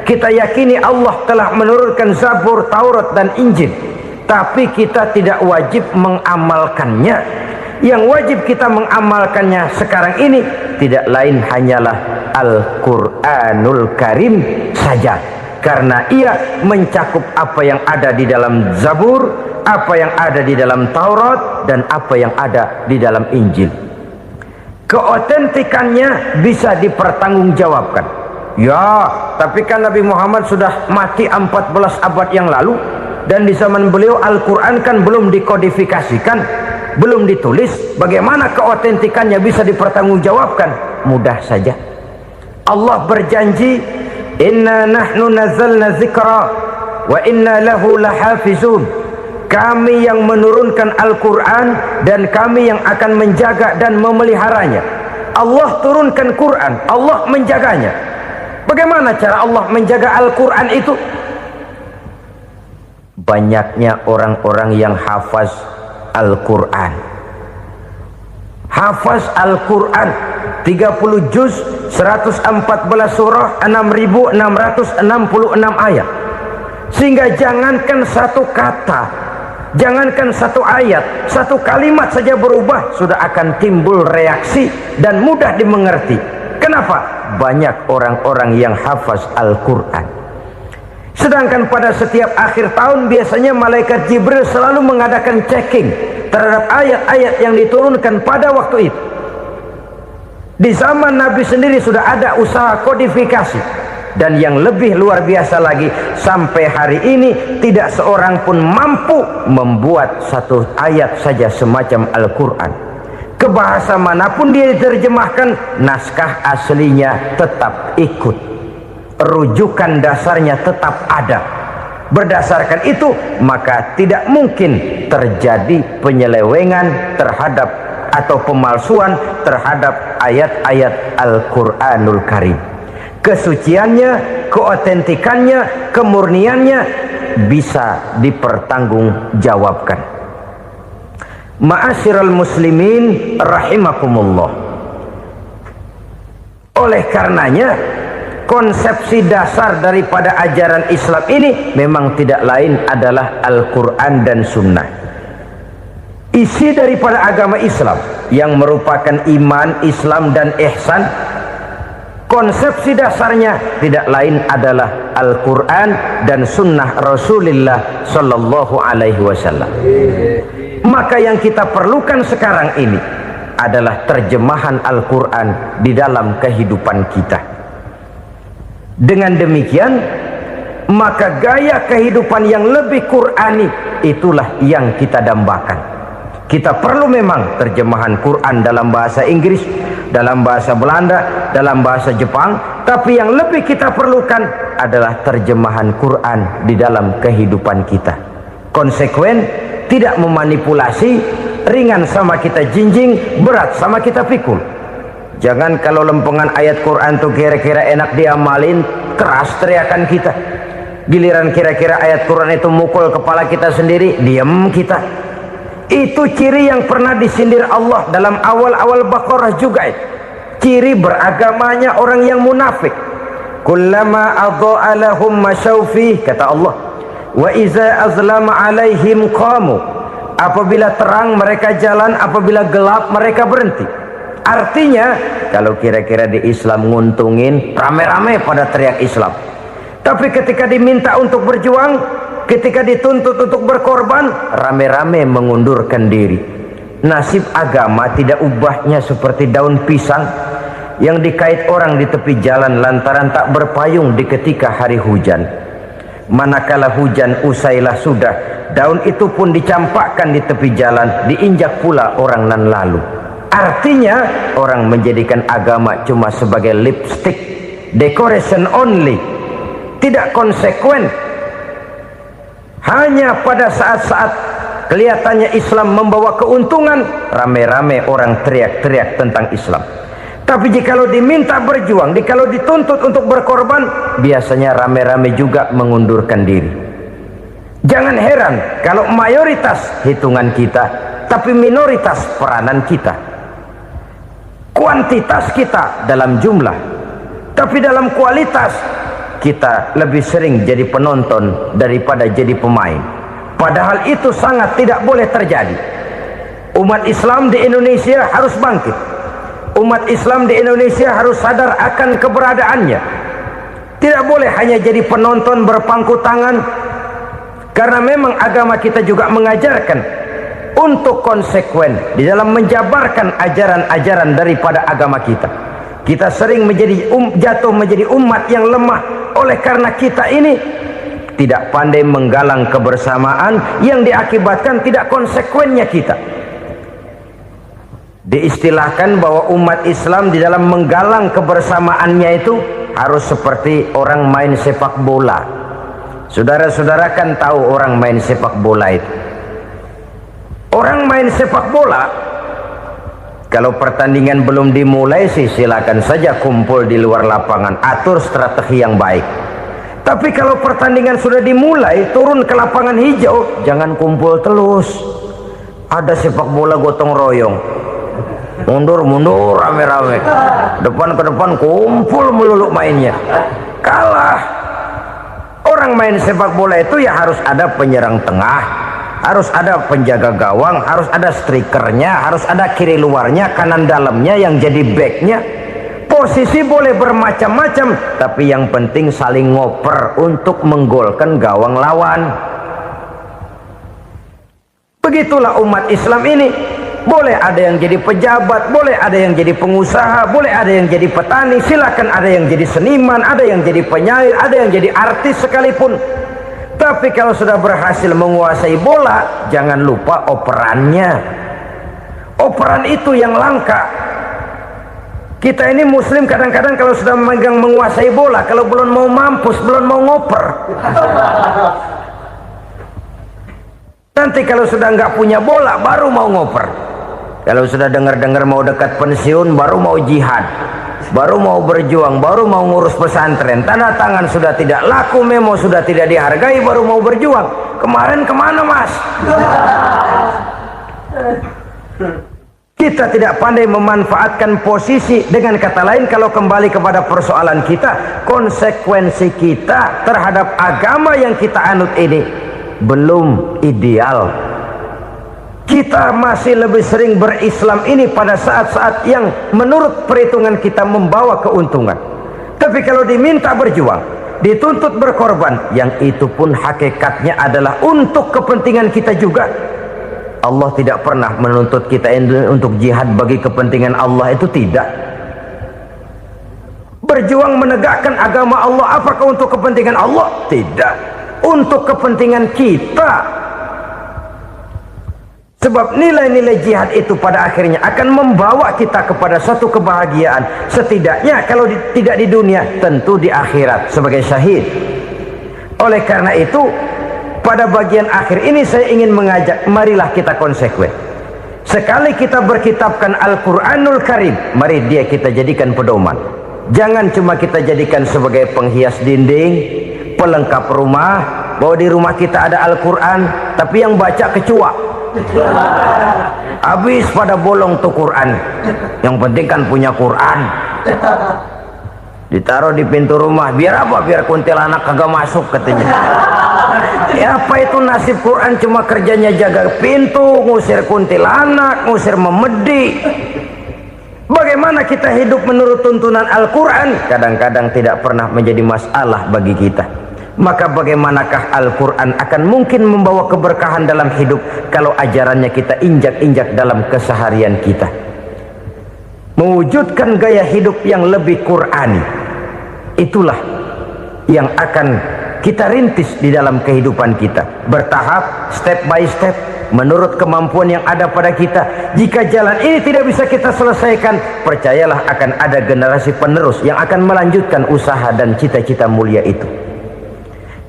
Kita yakini Allah telah menurunkan Zabur, Taurat, dan Injil, tapi kita tidak wajib mengamalkannya. Yang wajib kita mengamalkannya sekarang ini tidak lain hanyalah Al-Quranul Karim saja, karena ia mencakup apa yang ada di dalam Zabur, apa yang ada di dalam Taurat, dan apa yang ada di dalam Injil. Keotentikannya bisa dipertanggungjawabkan. Ya, tapi kan Nabi Muhammad sudah mati 14 abad yang lalu, dan di zaman beliau Al-Quran kan belum dikodifikasikan, belum ditulis. Bagaimana keotentikannya bisa dipertanggungjawabkan? Mudah saja. Allah berjanji, inna nahnu nazzalna dzikra wa inna lahu lahafizun. Kami yang menurunkan Al-Quran dan kami yang akan menjaga dan memeliharanya. Allah turunkan Quran, Allah menjaganya. Bagaimana cara Allah menjaga Al-Quran itu? Banyaknya orang-orang yang hafaz Al-Quran. Hafaz Al-Quran 30 juz, 114 surah, 6.666 ayat. Sehingga jangankan satu kata, jangankan satu ayat, satu kalimat saja berubah sudah akan timbul reaksi dan mudah dimengerti. Kenapa? banyak orang-orang yang hafaz Al-Quran. Sedangkan pada setiap akhir tahun biasanya malaikat Jibril selalu mengadakan checking terhadap ayat-ayat yang diturunkan pada waktu itu. Di zaman Nabi sendiri sudah ada usaha kodifikasi. Dan yang lebih luar biasa lagi, sampai hari ini tidak seorang pun mampu membuat satu ayat saja semacam Al-Quran. Ke bahasa manapun dia diterjemahkan, naskah aslinya tetap ikut, rujukan dasarnya tetap ada. Berdasarkan itu, maka tidak mungkin terjadi penyelewengan terhadap atau pemalsuan terhadap ayat-ayat Al-Quranul Karim. Kesuciannya, keotentikannya, kemurniannya bisa dipertanggungjawabkan. Ma'asyiral muslimin rahimakumullah. Oleh karenanya, konsepsi dasar daripada ajaran Islam ini memang tidak lain adalah Al-Quran dan Sunnah. Isi daripada agama Islam yang merupakan iman, Islam dan ihsan, konsepsi dasarnya tidak lain adalah Al-Quran dan Sunnah Rasulullah Sallallahu Alaihi Wasallam. Maka yang kita perlukan sekarang ini adalah terjemahan Al-Quran di dalam kehidupan kita. Dengan demikian, maka gaya kehidupan yang lebih Qurani itulah yang kita dambakan. Kita perlu memang terjemahan Quran dalam bahasa Inggris, dalam bahasa Belanda, dalam bahasa Jepang, tapi yang lebih kita perlukan adalah terjemahan Quran di dalam kehidupan kita. Konsekuen, tidak memanipulasi, ringan sama kita jinjing, berat sama kita pikul. Jangan kalau lempengan ayat Quran tuh kira-kira enak diamalin, keras teriakan kita. Giliran kira-kira ayat Quran itu mukul kepala kita sendiri, diam kita. Itu ciri yang pernah disindir Allah dalam awal-awal Baqarah juga. Ciri beragamanya orang yang munafik. Kullama adha'a lahum masyawfih, kata Allah, wa iza azlama alaihim qamu. Apabila terang mereka jalan, apabila gelap mereka berhenti. Artinya kalau kira-kira di Islam nguntungin, rame-rame pada teriak Islam. Tapi ketika diminta untuk berjuang, ketika dituntut untuk berkorban, rame-rame mengundurkan diri. Nasib agama tidak ubahnya seperti daun pisang yang dikait orang di tepi jalan lantaran tak berpayung di ketika hari hujan. Manakala hujan usailah sudah, daun itu pun dicampakkan di tepi jalan, diinjak pula orang nan lalu. Artinya orang menjadikan agama cuma sebagai lipstick, decoration only, tidak konsekuen. Hanya pada saat-saat kelihatannya Islam membawa keuntungan, rame-rame orang teriak-teriak tentang Islam. Tapi jikalau diminta berjuang, jikalau dituntut untuk berkorban, biasanya rame-rame juga mengundurkan diri. Jangan heran kalau mayoritas hitungan kita, tapi minoritas peranan kita. Kuantitas kita dalam jumlah, tapi dalam kualitas kita lebih sering jadi penonton daripada jadi pemain. Padahal itu sangat tidak boleh terjadi. Umat Islam di Indonesia harus bangkit. Umat Islam di Indonesia harus sadar akan keberadaannya. Tidak boleh hanya jadi penonton berpangku tangan, karena memang agama kita juga mengajarkan untuk konsekuen di dalam menjabarkan ajaran-ajaran daripada agama kita. Kita sering jatuh menjadi umat yang lemah oleh karena kita ini tidak pandai menggalang kebersamaan yang diakibatkan tidak konsekuennya kita. Diistilahkan bahwa umat Islam di dalam menggalang kebersamaannya itu harus seperti orang main sepak bola. Saudara-saudara kan tahu orang main sepak bola itu. Orang main sepak bola, kalau pertandingan belum dimulai sih silakan saja kumpul di luar lapangan, atur strategi yang baik. Tapi kalau pertandingan sudah dimulai, turun ke lapangan hijau, jangan kumpul terus. Ada sepak bola gotong royong, mundur-mundur rame-rame, depan ke depan kumpul melulu mainnya. Kalah. Orang main sepak bola itu ya harus ada penyerang tengah, harus ada penjaga gawang, harus ada strikernya, harus ada kiri luarnya, kanan dalamnya yang jadi backnya. Posisi boleh bermacam-macam, tapi yang penting saling ngoper untuk menggolkan gawang lawan. Begitulah umat Islam ini. Boleh ada yang jadi pejabat, boleh ada yang jadi pengusaha, boleh ada yang jadi petani, silakan ada yang jadi seniman, ada yang jadi penyair, ada yang jadi artis sekalipun. Tapi kalau sudah berhasil menguasai bola, jangan lupa operannya. Operan itu yang langka. Kita ini muslim kadang-kadang kalau sudah memegang menguasai bola, kalau belum mau mampus, belum mau ngoper. Nanti kalau sudah nggak punya bola, baru mau ngoper. Kalau sudah dengar-dengar mau dekat pensiun, baru mau jihad, baru mau berjuang, baru mau ngurus pesantren. Tanda tangan sudah tidak laku, memo sudah tidak dihargai, baru mau berjuang. Kemarin kemana, Mas? Kita tidak pandai memanfaatkan posisi. Dengan kata lain, kalau kembali kepada persoalan kita, konsekuensi kita terhadap agama yang kita anut ini belum ideal. Kita masih lebih sering berislam ini pada saat-saat yang menurut perhitungan kita membawa keuntungan. Tapi kalau diminta berjuang, dituntut berkorban, yang itu pun hakikatnya adalah untuk kepentingan kita juga. Allah tidak pernah menuntut kita untuk jihad bagi kepentingan Allah, itu tidak. Berjuang menegakkan agama Allah, apakah untuk kepentingan Allah? Tidak. Untuk kepentingan kita. Sebab nilai-nilai jihad itu pada akhirnya akan membawa kita kepada satu kebahagiaan. Setidaknya kalau tidak di dunia, tentu di akhirat sebagai syahid. Oleh karena itu, pada bagian akhir ini saya ingin mengajak, marilah kita konsekuen. Sekali kita berkitabkan Al-Quranul Karim, mari dia kita jadikan pedoman. Jangan cuma kita jadikan sebagai penghias dinding, pelengkap rumah, bahwa di rumah kita ada Al-Quran, tapi yang baca kecoa. Habis pada bolong tuh Quran. Yang penting kan punya Quran. Ditaruh di pintu rumah, biar apa? Biar kuntilanak kagak masuk katanya. Ya apa itu nasib Quran, cuma kerjanya jaga pintu, ngusir kuntilanak, ngusir memedi. Bagaimana kita hidup menurut tuntunan Al-Quran? Kadang-kadang tidak pernah menjadi masalah bagi kita. Maka bagaimanakah Al-Quran akan mungkin membawa keberkahan dalam hidup kalau ajarannya kita injak-injak dalam keseharian kita? Mewujudkan gaya hidup yang lebih Qurani, itulah yang akan kita rintis di dalam kehidupan kita, bertahap, step by step, menurut kemampuan yang ada pada kita. Jika jalan ini tidak bisa kita selesaikan, percayalah akan ada generasi penerus yang akan melanjutkan usaha dan cita-cita mulia itu.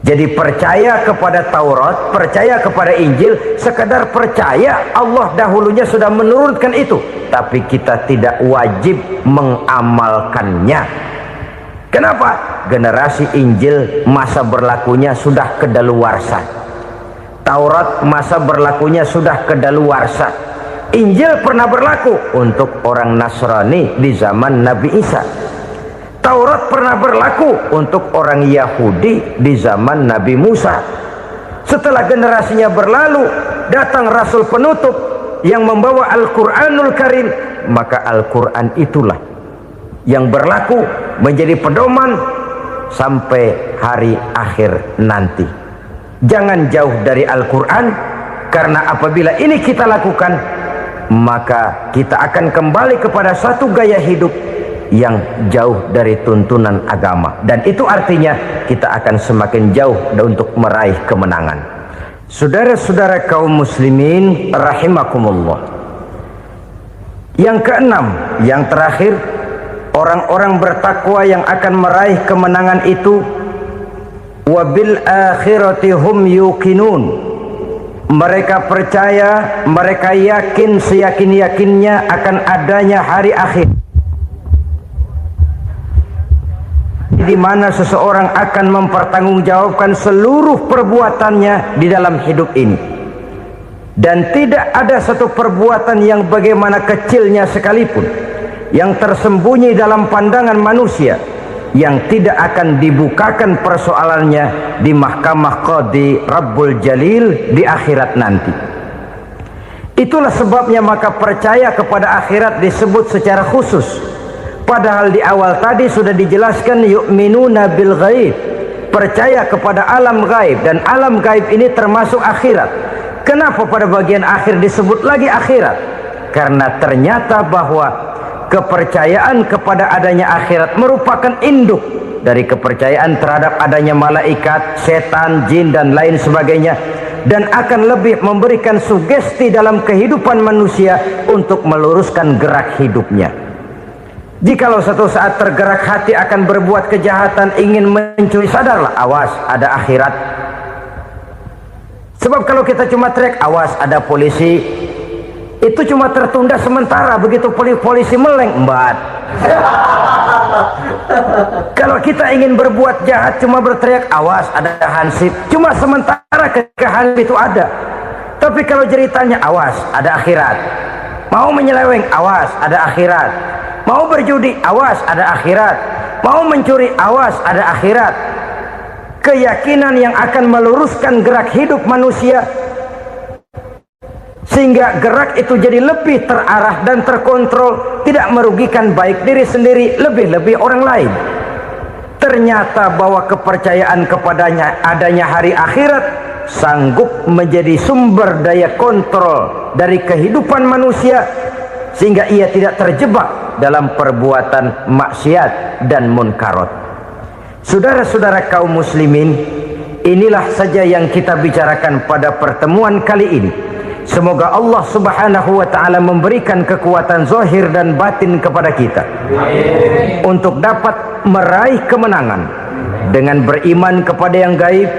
Jadi percaya kepada Taurat, percaya kepada Injil, sekedar percaya Allah dahulunya sudah menurunkan itu, tapi kita tidak wajib mengamalkannya. Kenapa? Generasi Injil masa berlakunya sudah kedaluarsa. Taurat masa berlakunya sudah kedaluarsa. Injil pernah berlaku untuk orang Nasrani di zaman Nabi Isa. Taurat pernah berlaku untuk orang Yahudi di zaman Nabi Musa. Setelah generasinya berlalu, datang Rasul penutup yang membawa Al-Quranul Karim, maka Al-Quran itulah yang berlaku menjadi pedoman sampai hari akhir nanti. Jangan jauh dari Al-Quran, karena apabila ini kita lakukan, maka kita akan kembali kepada satu gaya hidup yang jauh dari tuntunan agama, dan itu artinya kita akan semakin jauh untuk meraih kemenangan. Saudara-saudara kaum muslimin rahimakumullah, yang keenam, yang terakhir, orang-orang bertakwa yang akan meraih kemenangan itu wabil akhirati hum yuqinun. Mereka percaya, mereka yakin seyakin-yakinnya akan adanya hari akhir, di mana seseorang akan mempertanggungjawabkan seluruh perbuatannya di dalam hidup ini, dan tidak ada satu perbuatan yang bagaimana kecilnya sekalipun yang tersembunyi dalam pandangan manusia yang tidak akan dibukakan persoalannya di mahkamah Qadi Rabbul Jalil di akhirat nanti. Itulah sebabnya maka percaya kepada akhirat disebut secara khusus. Padahal di awal tadi sudah dijelaskan yu'minuna bil ghaib, percaya kepada alam gaib, dan alam gaib ini termasuk akhirat. Kenapa pada bagian akhir disebut lagi akhirat? Karena ternyata bahwa kepercayaan kepada adanya akhirat merupakan induk dari kepercayaan terhadap adanya malaikat, setan, jin dan lain sebagainya, dan akan lebih memberikan sugesti dalam kehidupan manusia untuk meluruskan gerak hidupnya. Jikalau satu saat tergerak hati akan berbuat kejahatan, ingin mencuri, sadarlah, awas ada akhirat. Sebab kalau kita cuma teriak awas ada polisi, itu cuma tertunda sementara, begitu polisi meleng embat. Kalau kita ingin berbuat jahat cuma berteriak awas ada hansip, cuma sementara hansip itu ada. Tapi kalau ceritanya awas ada akhirat, mau menyeleweng awas ada akhirat, mau berjudi awas ada akhirat, mau mencuri awas ada akhirat. Keyakinan yang akan meluruskan gerak hidup manusia sehingga gerak itu jadi lebih terarah dan terkontrol, tidak merugikan baik diri sendiri, lebih-lebih orang lain. Ternyata bahwa kepercayaan kepadanya adanya hari akhirat sanggup menjadi sumber daya kontrol dari kehidupan manusia, sehingga ia tidak terjebak dalam perbuatan maksiat dan munkarat. Saudara-saudara kaum muslimin, inilah saja yang kita bicarakan pada pertemuan kali ini. Semoga Allah subhanahu wa ta'ala memberikan kekuatan zahir dan batin kepada kita untuk dapat meraih kemenangan dengan beriman kepada yang gaib,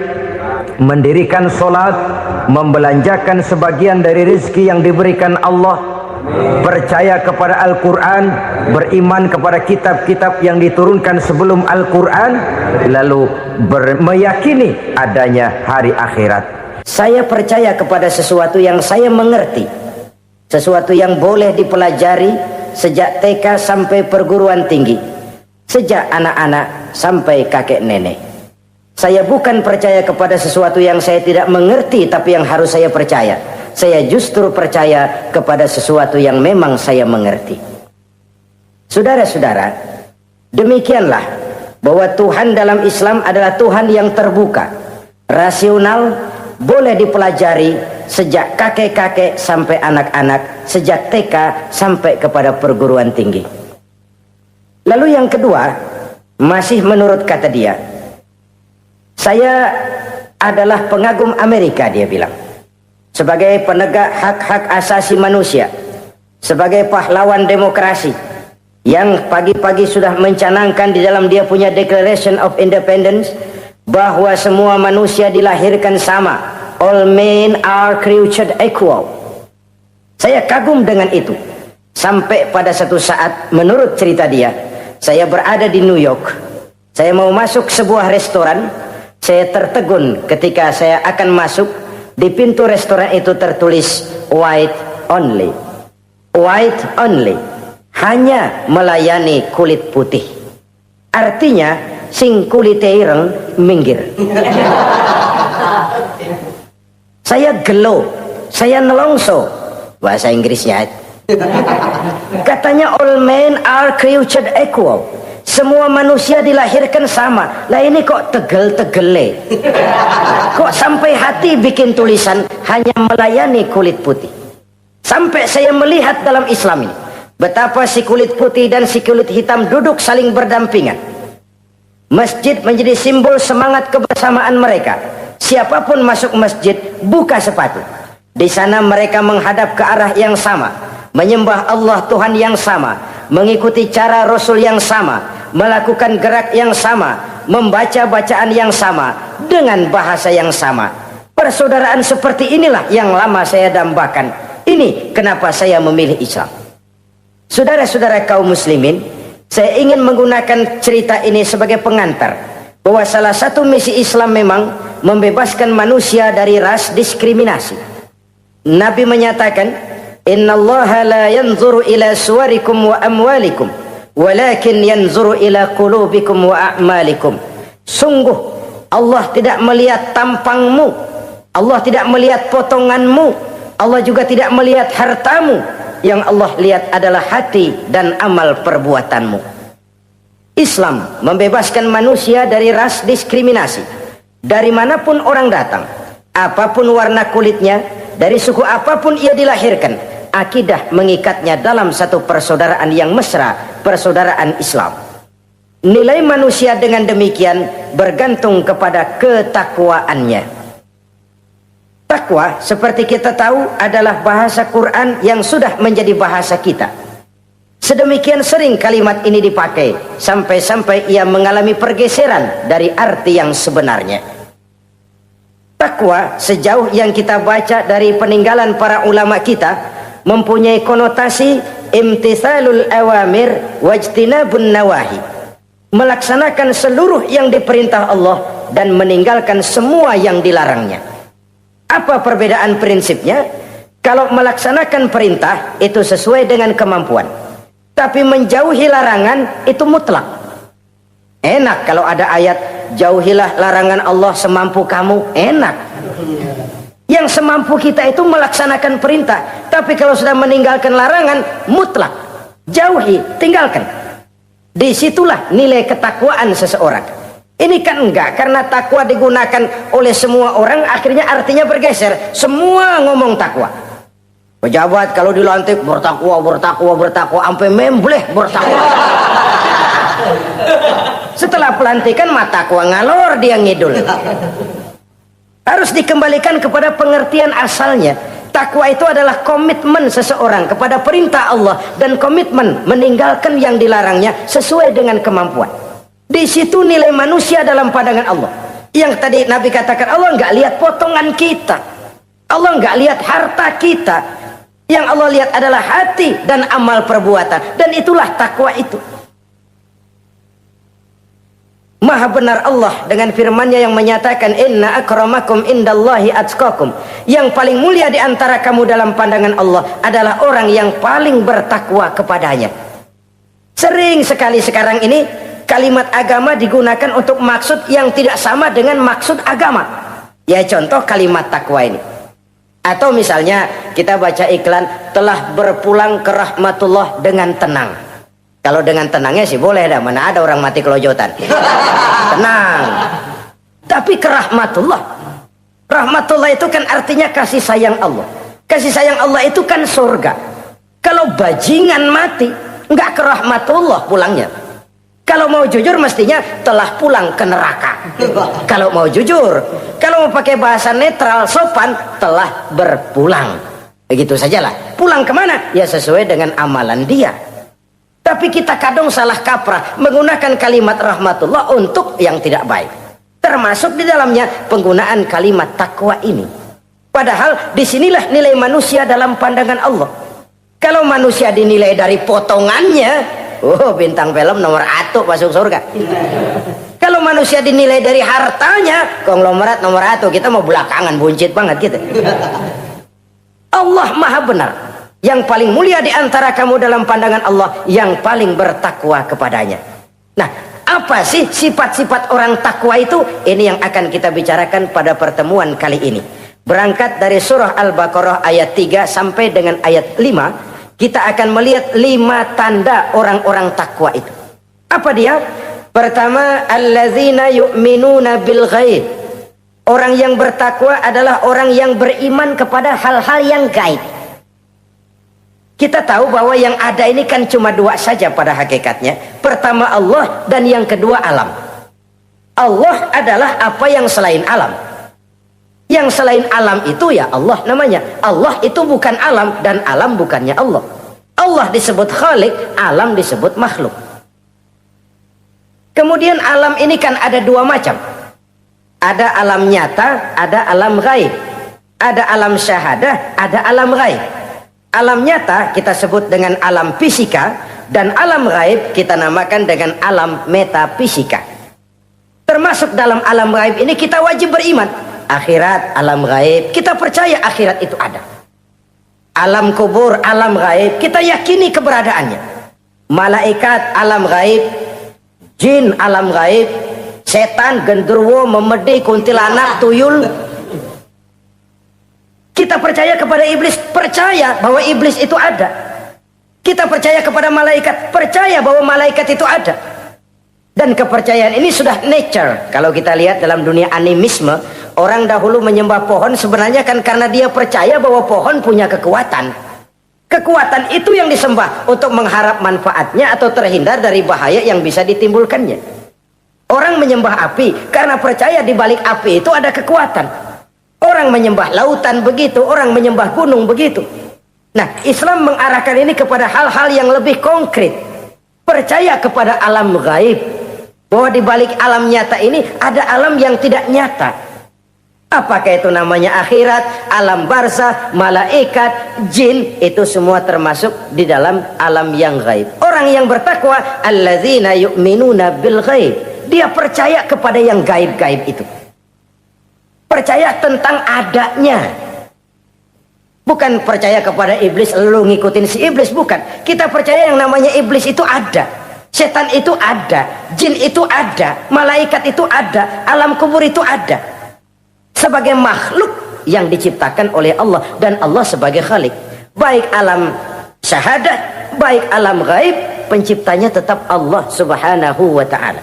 mendirikan solat, membelanjakan sebagian dari rezeki yang diberikan Allah, percaya kepada Al-Quran, beriman kepada kitab-kitab yang diturunkan sebelum Al-Quran, lalu meyakini adanya hari akhirat. Saya percaya kepada sesuatu yang saya mengerti, sesuatu yang boleh dipelajari sejak TK sampai perguruan tinggi, sejak anak-anak sampai kakek nenek. Saya bukan percaya kepada sesuatu yang saya tidak mengerti tapi yang harus saya percaya. Saya justru percaya kepada sesuatu yang memang saya mengerti. Saudara-saudara, demikianlah bahwa Tuhan dalam Islam adalah Tuhan yang terbuka, rasional, boleh dipelajari sejak kakek-kakek sampai anak-anak, sejak TK sampai kepada perguruan tinggi. Lalu yang kedua, masih menurut kata dia, saya adalah pengagum Amerika, dia bilang, sebagai penegak hak-hak asasi manusia, sebagai pahlawan demokrasi yang pagi-pagi sudah mencanangkan di dalam dia punya Declaration of Independence bahwa semua manusia dilahirkan sama, all men are created equal. Saya kagum dengan itu, sampai pada satu saat menurut cerita dia, saya berada di New York, saya mau masuk sebuah restoran, saya tertegun ketika saya akan masuk. Di pintu restoran itu tertulis white only, white only, hanya melayani kulit putih. Artinya sing kulite ireng minggir. Saya gelo, saya nelongso, bahasa Inggrisnya. Katanya all men are created equal, semua manusia dilahirkan sama. Lah ini kok tegel-tegele, kok sampai hati bikin tulisan hanya melayani kulit putih. Sampai saya melihat dalam Islam ini betapa si kulit putih dan si kulit hitam duduk saling berdampingan. Masjid menjadi simbol semangat kebersamaan mereka. Siapapun masuk masjid, buka sepatu. Di sana mereka menghadap ke arah yang sama, menyembah Allah Tuhan yang sama, mengikuti cara Rasul yang sama, melakukan gerak yang sama, membaca bacaan yang sama, dengan bahasa yang sama. Persaudaraan seperti inilah yang lama saya dambakan. Ini kenapa saya memilih Islam. Saudara-saudara kaum muslimin, saya ingin menggunakan cerita ini sebagai pengantar bahwa salah satu misi Islam memang membebaskan manusia dari ras diskriminasi. Nabi menyatakan, innallaha la yanzuru ila suwarikum wa amwalikum, walakin yanzuru ila qulubikum wa a'malikum. Sungguh Allah tidak melihat tampangmu, Allah tidak melihat potonganmu, Allah juga tidak melihat hartamu. Yang Allah lihat adalah hati dan amal perbuatanmu. Islam membebaskan manusia dari ras diskriminasi. Dari manapun orang datang, apapun warna kulitnya, dari suku apapun ia dilahirkan, akidah mengikatnya dalam satu persaudaraan yang mesra, persaudaraan Islam. Nilai manusia dengan demikian bergantung kepada ketakwaannya. Takwa, seperti kita tahu, adalah bahasa Quran yang sudah menjadi bahasa kita. Sedemikian sering kalimat ini dipakai, sampai-sampai ia mengalami pergeseran dari arti yang sebenarnya. Takwa, sejauh yang kita baca dari peninggalan para ulama kita, mempunyai konotasi imtithalul awamir wajtinabun nawahi. Melaksanakan seluruh yang diperintah Allah dan meninggalkan semua yang dilarangnya. Apa perbedaan prinsipnya? Kalau melaksanakan perintah itu sesuai dengan kemampuan, tapi menjauhi larangan itu mutlak. Enak kalau ada ayat jauhilah larangan Allah semampu kamu, enak. Yang semampu kita itu melaksanakan perintah, tapi kalau sudah meninggalkan larangan mutlak, jauhi, tinggalkan. Disitulah nilai ketakwaan seseorang. Ini kan enggak, karena takwa digunakan oleh semua orang, akhirnya artinya bergeser. Semua ngomong takwa. Pejabat kalau dilantik bertakwa, bertakwa, bertakwa, sampai membleh bertakwa. Setelah pelantikan mata takwa ngalor dia ngidul. Harus dikembalikan kepada pengertian asalnya. Takwa itu adalah komitmen seseorang kepada perintah Allah dan komitmen meninggalkan yang dilarangnya sesuai dengan kemampuan. Di situ nilai manusia dalam pandangan Allah. Yang tadi Nabi katakan, Allah nggak lihat potongan kita, Allah nggak lihat harta kita. Yang Allah lihat adalah hati dan amal perbuatan, dan itulah takwa itu. Maha benar Allah dengan firman-Nya yang menyatakan, inna akramakum indallahi atqakum. Yang paling mulia di antara kamu dalam pandangan Allah adalah orang yang paling bertakwa kepadanya. Sering sekali sekarang ini kalimat agama digunakan untuk maksud yang tidak sama dengan maksud agama. Ya contoh kalimat takwa ini. Atau misalnya kita baca iklan, telah berpulang ke rahmatullah dengan tenang. Kalau dengan tenangnya sih boleh dah, mana ada orang mati kelojotan. Tenang. Tapi ke rahmatullah. Rahmatullah itu kan artinya kasih sayang Allah. Kasih sayang Allah itu kan surga. Kalau bajingan mati, enggak ke rahmatullah pulangnya. Kalau mau jujur mestinya telah pulang ke neraka. Kalau mau jujur, kalau mau pakai bahasa netral sopan, telah berpulang. Begitu sajalah. Pulang kemana? Ya sesuai dengan amalan dia. Tapi kita kadang salah kaprah menggunakan kalimat rahmatullah untuk yang tidak baik. Termasuk di dalamnya penggunaan kalimat takwa ini. Padahal disinilah nilai manusia dalam pandangan Allah. Kalau manusia dinilai dari potongannya, oh bintang film nomor 1 masuk surga. Kalau manusia dinilai dari hartanya, konglomerat nomor 1, kita mau belakangan, buncit banget gitu. Allah maha benar. Yang paling mulia di antara kamu dalam pandangan Allah, yang paling bertakwa kepadanya. Nah, apa sih sifat-sifat orang takwa itu? Ini yang akan kita bicarakan pada pertemuan kali ini. Berangkat dari surah Al-Baqarah ayat 3 sampai dengan ayat 5. Kita akan melihat 5 tanda orang-orang takwa itu. Apa dia? Pertama, allazina yu'minuna bil ghaib. Orang yang bertakwa adalah orang yang beriman kepada hal-hal yang gaib. Kita tahu bahwa yang ada ini kan cuma 2 saja pada hakikatnya. Pertama Allah, dan yang kedua alam. Allah adalah apa yang selain alam. Yang selain alam itu ya Allah namanya. Allah itu bukan alam, dan alam bukannya Allah. Allah disebut Khalik, alam disebut makhluk. Kemudian alam ini kan ada 2 macam. Ada alam nyata, ada alam gaib. Ada alam syahadah, ada alam gaib. Alam nyata kita sebut dengan alam fisika, dan alam gaib kita namakan dengan alam metafisika. Termasuk dalam alam gaib ini kita wajib beriman. Akhirat, alam gaib, kita percaya akhirat itu ada. Alam kubur, alam gaib, kita yakini keberadaannya. Malaikat, alam gaib. Jin, alam gaib. Setan, genderuwo, memedi, kuntilanak, tuyul. Kita percaya kepada iblis, percaya bahwa iblis itu ada. Kita percaya kepada malaikat, percaya bahwa malaikat itu ada. Dan kepercayaan ini sudah nature. Kalau kita lihat dalam dunia animisme, orang dahulu menyembah pohon sebenarnya kan karena dia percaya bahwa pohon punya kekuatan. Kekuatan itu yang disembah untuk mengharap manfaatnya atau terhindar dari bahaya yang bisa ditimbulkannya. Orang menyembah api karena percaya di balik api itu ada kekuatan. Orang menyembah lautan begitu, orang menyembah gunung begitu. Nah, Islam mengarahkan ini kepada hal-hal yang lebih konkret. Percaya kepada alam gaib. Bahwa di balik alam nyata ini ada alam yang tidak nyata. Apakah itu namanya akhirat, alam barzah, malaikat, jin, itu semua termasuk di dalam alam yang gaib. Orang yang bertakwa, alladzina yu'minuna bil ghaib. Dia percaya kepada yang gaib-gaib itu. Percaya tentang adanya. Bukan percaya kepada iblis, lalu ngikutin si iblis, bukan. Kita percaya yang namanya iblis itu ada. Setan itu ada, jin itu ada, malaikat itu ada, alam kubur itu ada. Sebagai makhluk yang diciptakan oleh Allah dan Allah sebagai khalik. Baik alam syahadat, baik alam gaib, penciptanya tetap Allah Subhanahu wa ta'ala.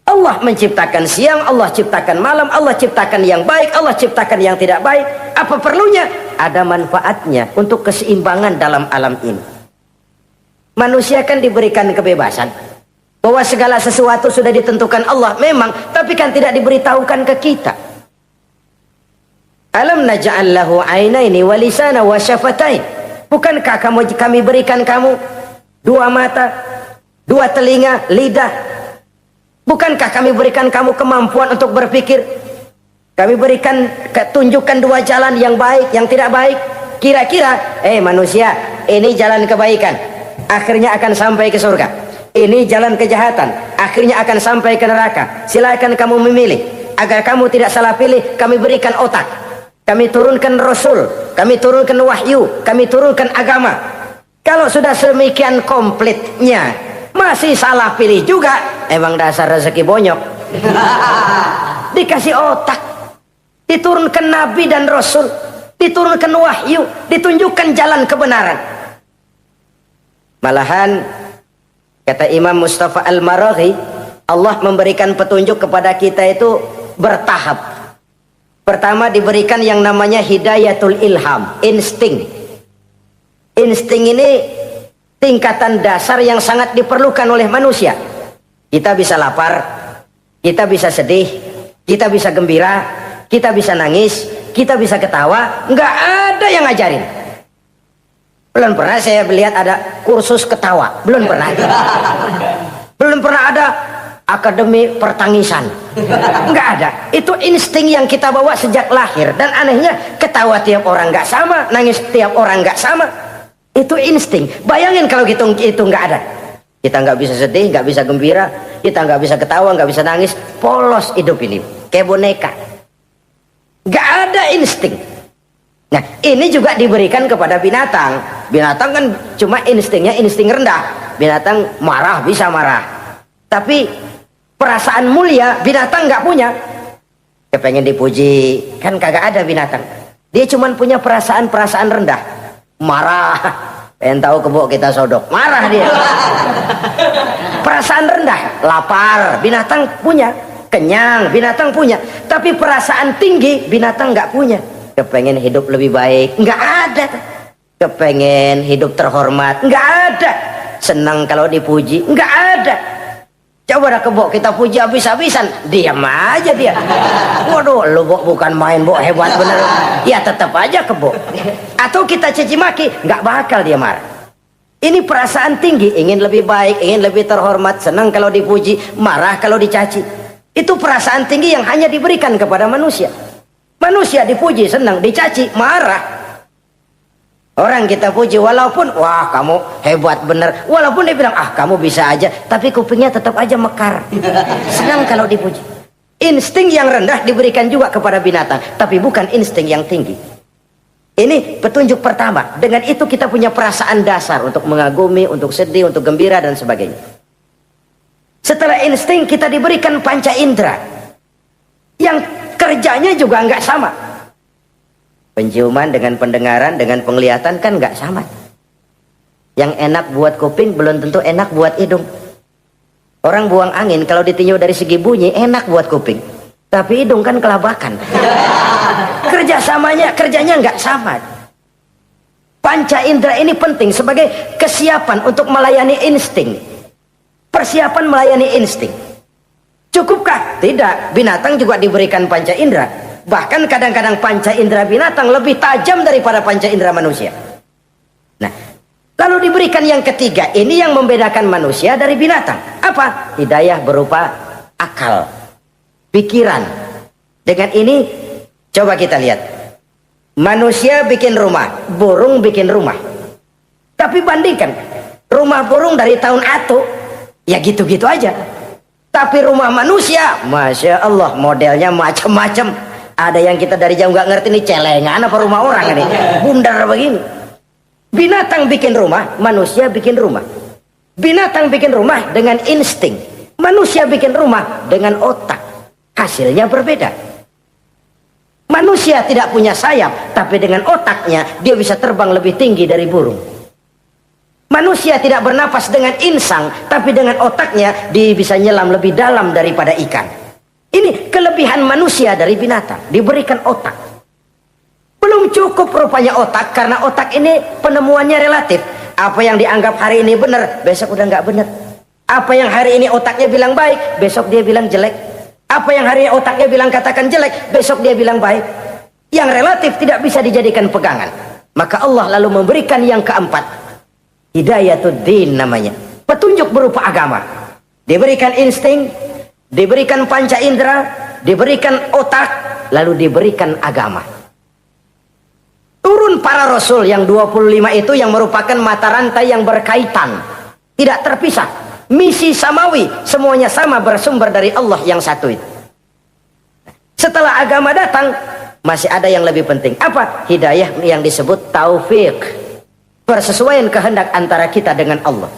Allah menciptakan siang, Allah ciptakan malam, Allah ciptakan yang baik, Allah ciptakan yang tidak baik. Apa perlunya? Ada manfaatnya untuk keseimbangan dalam alam ini. Manusia kan diberikan kebebasan bahwa segala sesuatu sudah ditentukan Allah memang, tapi kan tidak diberitahukan ke kita. Alam naj'al lahu 'ainaini wa lisana wa syafatain. Bukankah kami berikan kamu dua mata, dua telinga, lidah? Bukankah kami berikan kamu kemampuan untuk berpikir? Kami berikan tunjukkan dua jalan yang baik, yang tidak baik. Kira-kira, manusia, ini jalan kebaikan, akhirnya akan sampai ke surga. Ini jalan kejahatan, akhirnya akan sampai ke neraka. Silakan kamu memilih. Agar kamu tidak salah pilih, kami berikan otak, kami turunkan rasul, kami turunkan wahyu, kami turunkan agama. Kalau sudah sedemikian komplitnya masih salah pilih juga, emang dasar rezeki bonyok. Dikasih otak, diturunkan nabi dan rasul, diturunkan wahyu, ditunjukkan jalan kebenaran. Malahan kata Imam Mustafa Al-Maraghi, Allah memberikan petunjuk kepada kita itu bertahap. Pertama diberikan yang namanya hidayatul ilham, insting. Insting ini tingkatan dasar yang sangat diperlukan oleh manusia. Kita bisa lapar, kita bisa sedih, kita bisa gembira, kita bisa nangis, kita bisa ketawa. Nggak ada yang ngajarin. Belum pernah saya melihat ada kursus ketawa, belum pernah. Belum pernah ada akademi pertangisan, nggak ada. Itu insting yang kita bawa sejak lahir. Dan anehnya ketawa tiap orang nggak sama, nangis tiap orang nggak sama. Itu insting. Bayangin kalau itu nggak ada, kita nggak bisa sedih, nggak bisa gembira, kita nggak bisa ketawa, nggak bisa nangis, polos hidup ini kayak boneka. Nggak ada insting. Nah, ini juga diberikan kepada binatang. Binatang kan cuma instingnya insting rendah. Binatang marah bisa marah, tapi perasaan mulia binatang nggak punya. Kepengen dipuji kan kagak ada binatang. Dia cuma punya perasaan rendah. Marah, pengen tahu kebo kita sodok, marah dia. Perasaan rendah, lapar binatang punya, kenyang binatang punya, tapi perasaan tinggi binatang nggak punya. Kepengen hidup lebih baik, nggak ada. Kepengen hidup terhormat, nggak ada. Senang kalau dipuji, nggak ada. Coba dah kebo kita puji habis-habisan, diam aja dia. Waduh, lu Bo bukan main Bo, hebat bener. Ya tetap aja kebo. Atau kita caci maki, nggak bakal dia marah. Ini perasaan tinggi, ingin lebih baik, ingin lebih terhormat, senang kalau dipuji, marah kalau dicaci. Itu perasaan tinggi yang hanya diberikan kepada manusia. Manusia dipuji senang, dicaci marah. Orang kita puji walaupun wah kamu hebat bener, walaupun dia bilang ah kamu bisa aja, tapi kupingnya tetap aja mekar. Senang kalau dipuji. Insting yang rendah diberikan juga kepada binatang, tapi bukan insting yang tinggi. Ini petunjuk pertama. Dengan itu kita punya perasaan dasar untuk mengagumi, untuk sedih, untuk gembira dan sebagainya. Setelah insting kita diberikan panca indera yang kerjanya juga nggak sama. Penciuman dengan pendengaran dengan penglihatan kan nggak sama. Yang enak buat kuping belum tentu enak buat hidung. Orang buang angin kalau ditinjau dari segi bunyi enak buat kuping, tapi hidung kan kelabakan. Kerjanya nggak sama. Panca indera ini penting sebagai kesiapan untuk melayani insting. Persiapan melayani insting. Cukupkah? Tidak. Binatang juga diberikan panca indera. Bahkan kadang-kadang panca indera binatang lebih tajam daripada panca indera manusia. Nah, lalu diberikan yang ketiga. Ini yang membedakan manusia dari binatang. Apa? Hidayah berupa akal, pikiran. Dengan ini coba kita lihat. Manusia bikin rumah, burung bikin rumah. Tapi bandingkan rumah burung dari tahun atu, ya gitu-gitu aja. Tapi rumah manusia, Masya Allah, modelnya macam-macam. Ada yang kita dari jauh nggak ngerti, ini celengan apa rumah orang ini, bundar begini. Binatang bikin rumah, manusia bikin rumah. Binatang bikin rumah dengan insting, manusia bikin rumah dengan otak. Hasilnya berbeda. Manusia tidak punya sayap, tapi dengan otaknya dia bisa terbang lebih tinggi dari burung. Manusia tidak bernapas dengan insang, tapi dengan otaknya dia bisa nyelam lebih dalam daripada ikan. Ini kelebihan manusia dari binatang, diberikan otak. Belum cukup rupanya otak, karena otak ini penemuannya relatif. Apa yang dianggap hari ini benar, besok udah nggak benar. Apa yang hari ini otaknya bilang baik, besok dia bilang jelek. Apa yang hari ini otaknya bilang katakan jelek, besok dia bilang baik. Yang relatif tidak bisa dijadikan pegangan. Maka Allah lalu memberikan yang keempat, Hidayatuddin namanya, petunjuk berupa agama. Diberikan insting, diberikan panca indera, diberikan otak, lalu diberikan agama. Turun para rasul yang 25 itu yang merupakan mata rantai yang berkaitan, tidak terpisah. Misi samawi, semuanya sama, bersumber dari Allah yang satu itu. Setelah agama datang, masih ada yang lebih penting. Apa? Hidayah yang disebut taufik, persesuaian kehendak antara kita dengan Allah.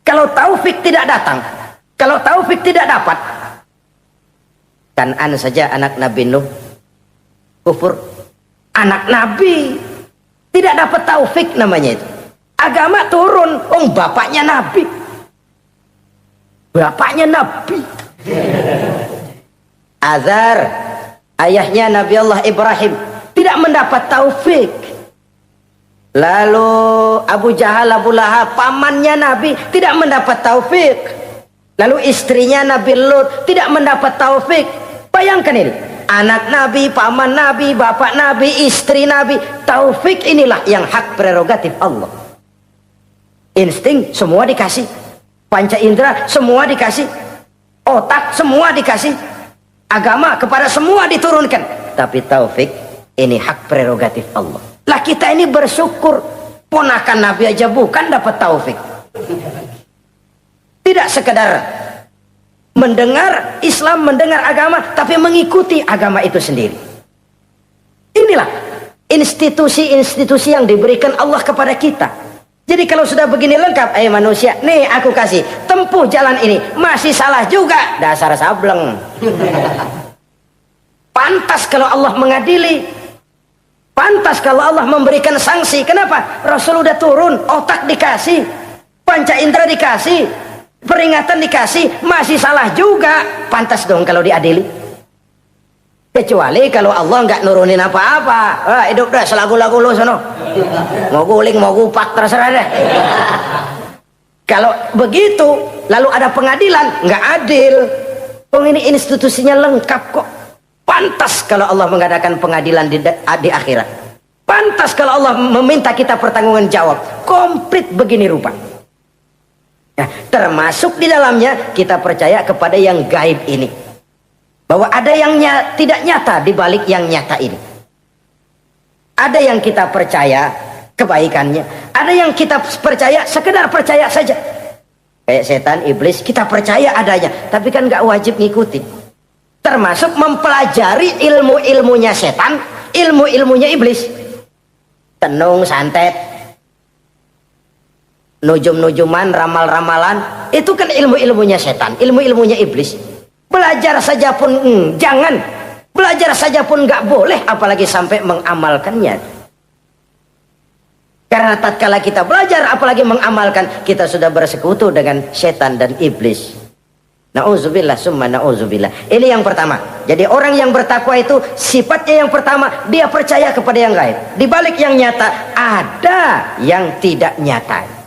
Kalau taufik tidak datang, kalau taufik tidak dapat, Kan'an saja anak Nabi Nuh kufur, anak Nabi tidak dapat taufik namanya itu. Agama turun, bapaknya Nabi. Bapaknya Nabi. Azar, ayahnya Nabi Allah Ibrahim, tidak mendapat taufik. Lalu Abu Jahal, Abu Lahab, pamannya Nabi, tidak mendapat taufik. Lalu istrinya Nabi Lut tidak mendapat taufik. Bayangkan ini, anak Nabi, paman Nabi, bapak Nabi, istri Nabi. Taufik inilah yang hak prerogatif Allah. Insting semua dikasih, panca indera semua dikasih, otak semua dikasih, agama kepada semua diturunkan. Tapi taufik ini hak prerogatif Allah. Lah kita ini bersyukur, ponakan Nabi aja bukan dapat taufik. Tidak sekedar mendengar Islam, mendengar agama, tapi mengikuti agama itu sendiri. Inilah institusi-institusi yang diberikan Allah kepada kita. Jadi kalau sudah begini lengkap, manusia, nih aku kasih, tempuh jalan ini, masih salah juga, dasar sableng. Pantas kalau Allah mengadili, pantas kalau Allah memberikan sanksi. Kenapa? Rasul udah turun, otak dikasih, panca indera dikasih, peringatan dikasih, masih salah juga, pantas dong kalau diadili. Kecuali kalau Allah nggak nurunin apa-apa, hidup dah selagu-lagu lu sono, mau guling mau gupak terserah deh. Kalau begitu lalu ada pengadilan, nggak adil. Ini institusinya lengkap kok. Pantas kalau Allah mengadakan pengadilan di akhirat. Pantas kalau Allah meminta kita pertanggungan jawab. Komplit begini rupa. Nah, termasuk di dalamnya kita percaya kepada yang gaib ini. Bahwa ada yang tidak nyata di balik yang nyata ini. Ada yang kita percaya kebaikannya, ada yang kita percaya sekedar percaya saja. Kayak setan, iblis, kita percaya adanya, tapi kan nggak wajib ngikutin. Termasuk mempelajari ilmu-ilmunya setan, ilmu-ilmunya iblis. Tenung, santet, nujum-nujuman, ramal-ramalan, itu kan ilmu-ilmunya setan, ilmu-ilmunya iblis. Belajar saja pun jangan, belajar saja pun nggak boleh, apalagi sampai mengamalkannya. Karena tatkala kita belajar apalagi mengamalkan, kita sudah bersekutu dengan setan dan iblis. Nauzubillah summa nauzubillah. Ini yang pertama. Jadi orang yang bertakwa itu sifatnya yang pertama, dia percaya kepada yang gaib. Di balik yang nyata ada yang tidak nyata.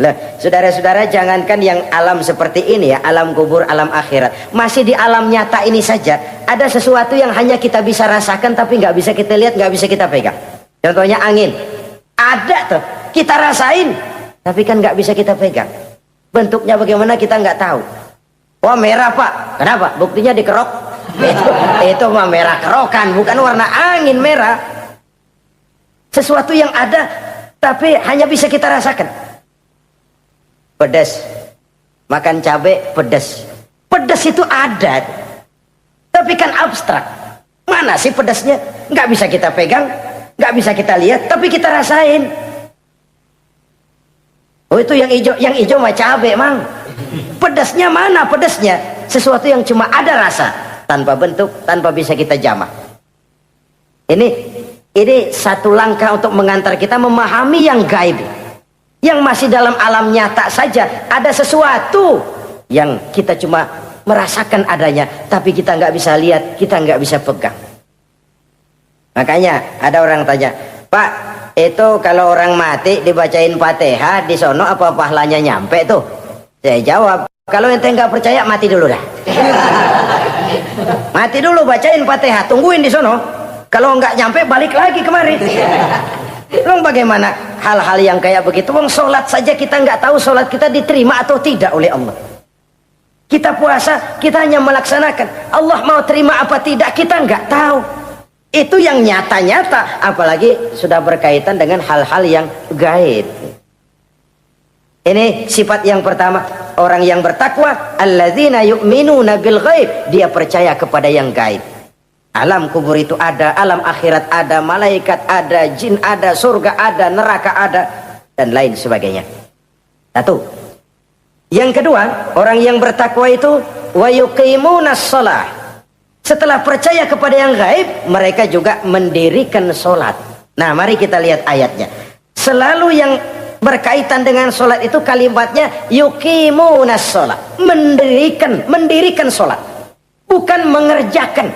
Lah, saudara-saudara, jangankan yang alam seperti ini ya, alam kubur, alam akhirat. Masih di alam nyata ini saja ada sesuatu yang hanya kita bisa rasakan tapi nggak bisa kita lihat, nggak bisa kita pegang. Contohnya angin. Ada tuh, kita rasain tapi kan nggak bisa kita pegang. Bentuknya bagaimana kita nggak tahu. Wah, merah pak, kenapa? Buktinya dikerok. Itu mah merah kerokan, bukan warna angin merah. Sesuatu yang ada tapi hanya bisa kita rasakan. Pedas, makan cabai pedas. Pedas itu ada, tapi kan abstrak. Mana sih pedasnya? Nggak bisa kita pegang, nggak bisa kita lihat, tapi kita rasain. Oh, itu yang hijau mah cabai, Mang. Pedasnya mana pedasnya? Sesuatu yang cuma ada rasa, tanpa bentuk, tanpa bisa kita jamah. Ini satu langkah untuk mengantar kita memahami yang gaib, yang masih dalam alam nyata saja. Ada sesuatu yang kita cuma merasakan adanya, tapi kita nggak bisa lihat, kita nggak bisa pegang. Makanya ada orang tanya, Pak, itu kalau orang mati dibacain Fatihah di sono apa pahalanya nyampe tuh? Saya jawab, kalau ente nggak percaya mati dulu dah. Mati dulu, bacain Fatihah, tungguin di sono. Kalau nggak nyampe balik lagi kemari. Long bagaimana hal-hal yang kayak begitu? Wong sholat saja kita nggak tahu sholat kita diterima atau tidak oleh Allah. Kita puasa, kita hanya melaksanakan. Allah mau terima apa tidak kita nggak tahu. Itu yang nyata-nyata, apalagi sudah berkaitan dengan hal-hal yang gaib. Ini sifat yang pertama, orang yang bertakwa, alladzina yu'minuna bil ghaib, dia percaya kepada yang gaib. Alam kubur itu ada, alam akhirat ada, malaikat ada, jin ada, surga ada, neraka ada, dan lain sebagainya. Satu. Yang kedua, orang yang bertakwa itu wa yuqimunas shalah. Setelah percaya kepada yang gaib, mereka juga mendirikan sholat. Nah, mari kita lihat ayatnya. Selalu yang berkaitan dengan sholat itu kalimatnya yuqimunas shalah, mendirikan sholat, bukan mengerjakan.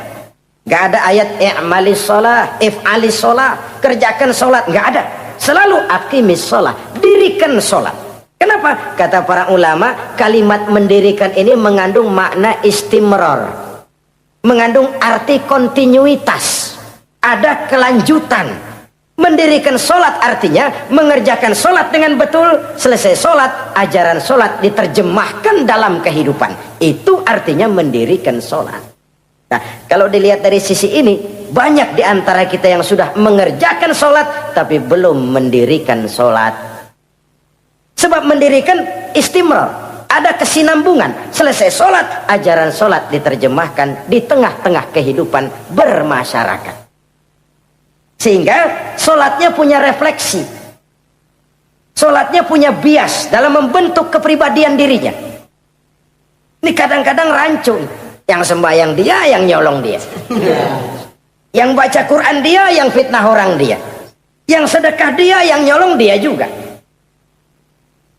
Gak ada ayat i'malis sholah, if'alis sholah, kerjakan sholat, gak ada. Selalu aqimis sholah, dirikan sholat. Kenapa? Kata para ulama, kalimat mendirikan ini mengandung makna istimrar, mengandung arti kontinuitas, ada kelanjutan. Mendirikan sholat artinya mengerjakan sholat dengan betul. Selesai sholat, ajaran sholat diterjemahkan dalam kehidupan. Itu artinya mendirikan sholat. Nah, kalau dilihat dari sisi ini, banyak di antara kita yang sudah mengerjakan sholat tapi belum mendirikan sholat. Sebab mendirikan istimrar, ada kesinambungan. Selesai sholat, ajaran sholat diterjemahkan di tengah-tengah kehidupan bermasyarakat. Sehingga sholatnya punya refleksi, sholatnya punya bias dalam membentuk kepribadian dirinya. Ini kadang-kadang rancu, yang sembahyang dia, yang nyolong dia, yang baca Quran dia, yang fitnah orang dia, yang sedekah dia, yang nyolong dia juga.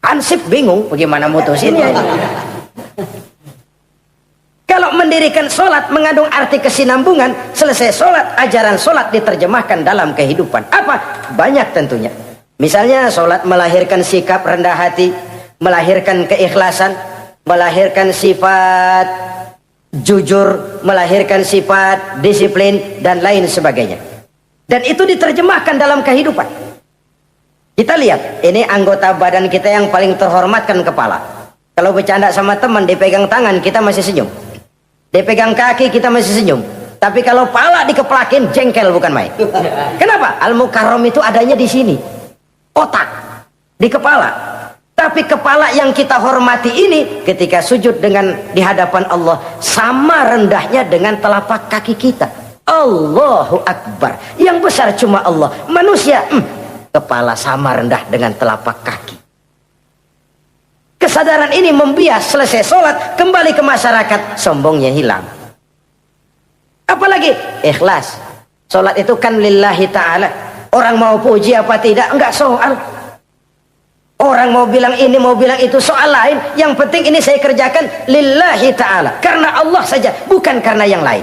Ansip bingung bagaimana mutusinnya. Kalau mendirikan sholat mengandung arti kesinambungan, selesai sholat, ajaran sholat diterjemahkan dalam kehidupan. Apa? Banyak tentunya. Misalnya sholat melahirkan sikap rendah hati, melahirkan keikhlasan, melahirkan sifat jujur, melahirkan sifat disiplin, dan lain sebagainya. Dan itu diterjemahkan dalam kehidupan. Kita lihat, ini anggota badan kita yang paling terhormat kan kepala. Kalau bercanda sama teman, dipegang tangan, kita masih senyum. Dipegang kaki kita masih senyum. Tapi kalau pala dikeplakin, jengkel bukan main. Kenapa? Al-Mukarram itu adanya di sini, otak, di kepala. Tapi kepala yang kita hormati ini, ketika sujud dengan di hadapan Allah, sama rendahnya dengan telapak kaki kita. Allahu Akbar. Yang besar cuma Allah. Manusia, kepala sama rendah dengan telapak kaki. Kesadaran ini membias, selesai sholat, kembali ke masyarakat, sombongnya hilang. Apalagi ikhlas. Sholat itu kan lillahi ta'ala. Orang mau puji apa tidak, enggak soal. Orang mau bilang ini, mau bilang itu, soal lain. Yang penting ini saya kerjakan lillahi ta'ala, karena Allah saja, bukan karena yang lain.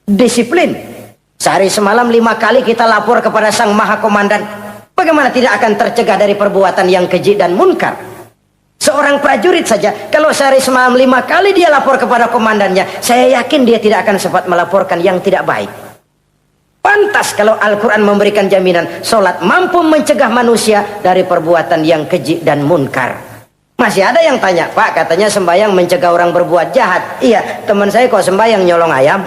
Disiplin. Sehari semalam 5 kali kita lapor kepada Sang Maha Komandan. Bagaimana tidak akan tercegah dari perbuatan yang keji dan munkar? Seorang prajurit saja, kalau sehari semalam 5 kali dia lapor kepada komandannya, saya yakin dia tidak akan sempat melaporkan yang tidak baik. Pantas kalau Al-Quran memberikan jaminan solat mampu mencegah manusia dari perbuatan yang keji dan munkar. Masih ada yang tanya, Pak, katanya sembahyang mencegah orang berbuat jahat. Iya, teman saya kok sembahyang nyolong ayam.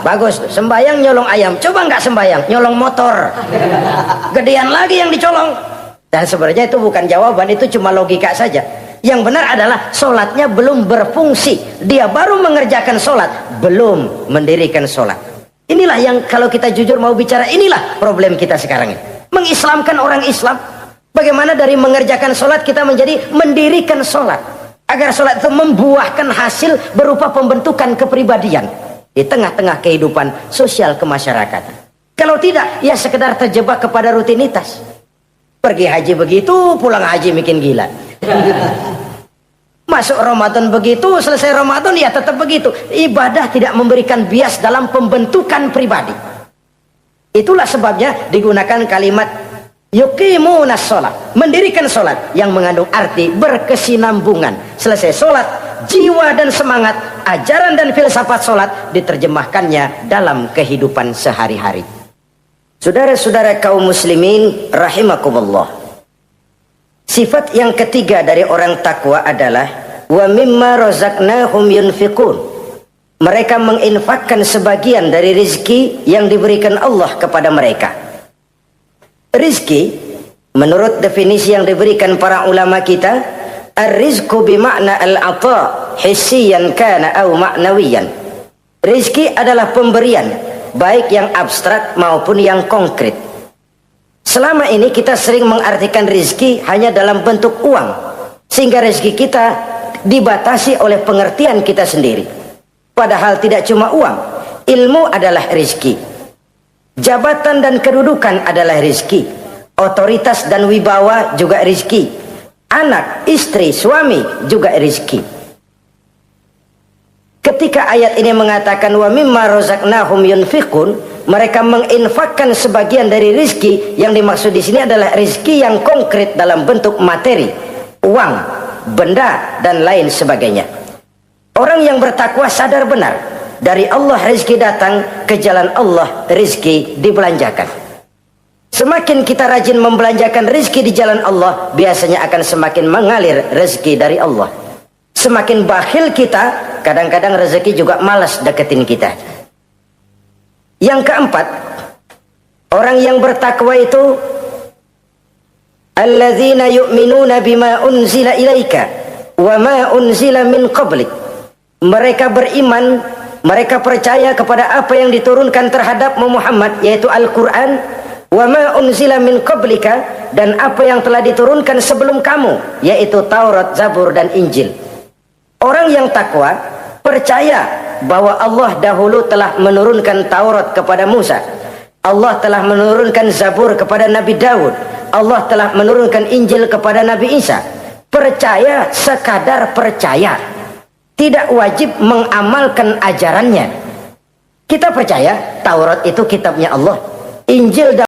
Bagus, sembahyang nyolong ayam. Coba nggak sembahyang, nyolong motor. Gedean lagi yang dicolong. Dan sebenarnya itu bukan jawaban, itu cuma logika saja. Yang benar adalah solatnya belum berfungsi. Dia baru mengerjakan solat, belum mendirikan solat. Inilah yang kalau kita jujur mau bicara, inilah problem kita sekarang ini. Mengislamkan orang Islam. Bagaimana dari mengerjakan solat kita menjadi mendirikan solat. Agar solat itu membuahkan hasil berupa pembentukan kepribadian di tengah-tengah kehidupan sosial kemasyarakatan. Kalau tidak, ya sekedar terjebak kepada rutinitas. Pergi haji begitu, pulang haji bikin gila. Masuk Ramadan begitu, selesai Ramadan ya tetap begitu. Ibadah tidak memberikan bias dalam pembentukan pribadi. Itulah sebabnya digunakan kalimat yuqimunas sholat, mendirikan sholat, yang mengandung arti berkesinambungan. Selesai sholat, jiwa dan semangat, ajaran dan filsafat sholat diterjemahkannya dalam kehidupan sehari-hari. Saudara-saudara kaum muslimin rahimakumullah, sifat yang ketiga dari orang takwa adalah wa mimma razaqnahum yunfiqun. Mereka menginfakkan sebagian dari rizki yang diberikan Allah kepada mereka. Rizki menurut definisi yang diberikan para ulama kita, ar-rizqu bimakna al-ata hissiyan kana aw ma'nawiyan. Rizki adalah pemberian, baik yang abstrak maupun yang konkret. Selama ini kita sering mengartikan rizki hanya dalam bentuk uang, sehingga rizki kita dibatasi oleh pengertian kita sendiri. Padahal tidak cuma uang, ilmu adalah rizki, jabatan dan kedudukan adalah rizki, otoritas dan wibawa juga rizki, anak, istri, suami juga rizki. Ketika ayat ini mengatakan wa mimma razaqnahum yunfiqun, mereka menginfakkan sebagian dari rizki, yang dimaksud di sini adalah rizki yang konkret dalam bentuk materi, uang, benda dan lain sebagainya. Orang yang bertakwa sadar benar, dari Allah rizki datang, ke jalan Allah rizki dibelanjakan. Semakin kita rajin membelanjakan rizki di jalan Allah, biasanya akan semakin mengalir rezeki dari Allah. Semakin bakhil kita, kadang-kadang rezeki juga malas deketin kita. Yang keempat, orang yang bertakwa itu alladzina yu'minuna bima unzila ilaika wa ma unzila min qablik. Mereka beriman, mereka percaya kepada apa yang diturunkan terhadap Muhammad, yaitu Al-Quran, wa ma unzila min qablika, dan apa yang telah diturunkan sebelum kamu, yaitu Taurat, Zabur dan Injil. Orang yang takwa percaya bahwa Allah dahulu telah menurunkan Taurat kepada Musa, Allah telah menurunkan Zabur kepada Nabi Daud, Allah telah menurunkan Injil kepada Nabi Isa. Percaya sekadar percaya, tidak wajib mengamalkan ajarannya. Kita percaya Taurat itu kitabnya Allah, Injil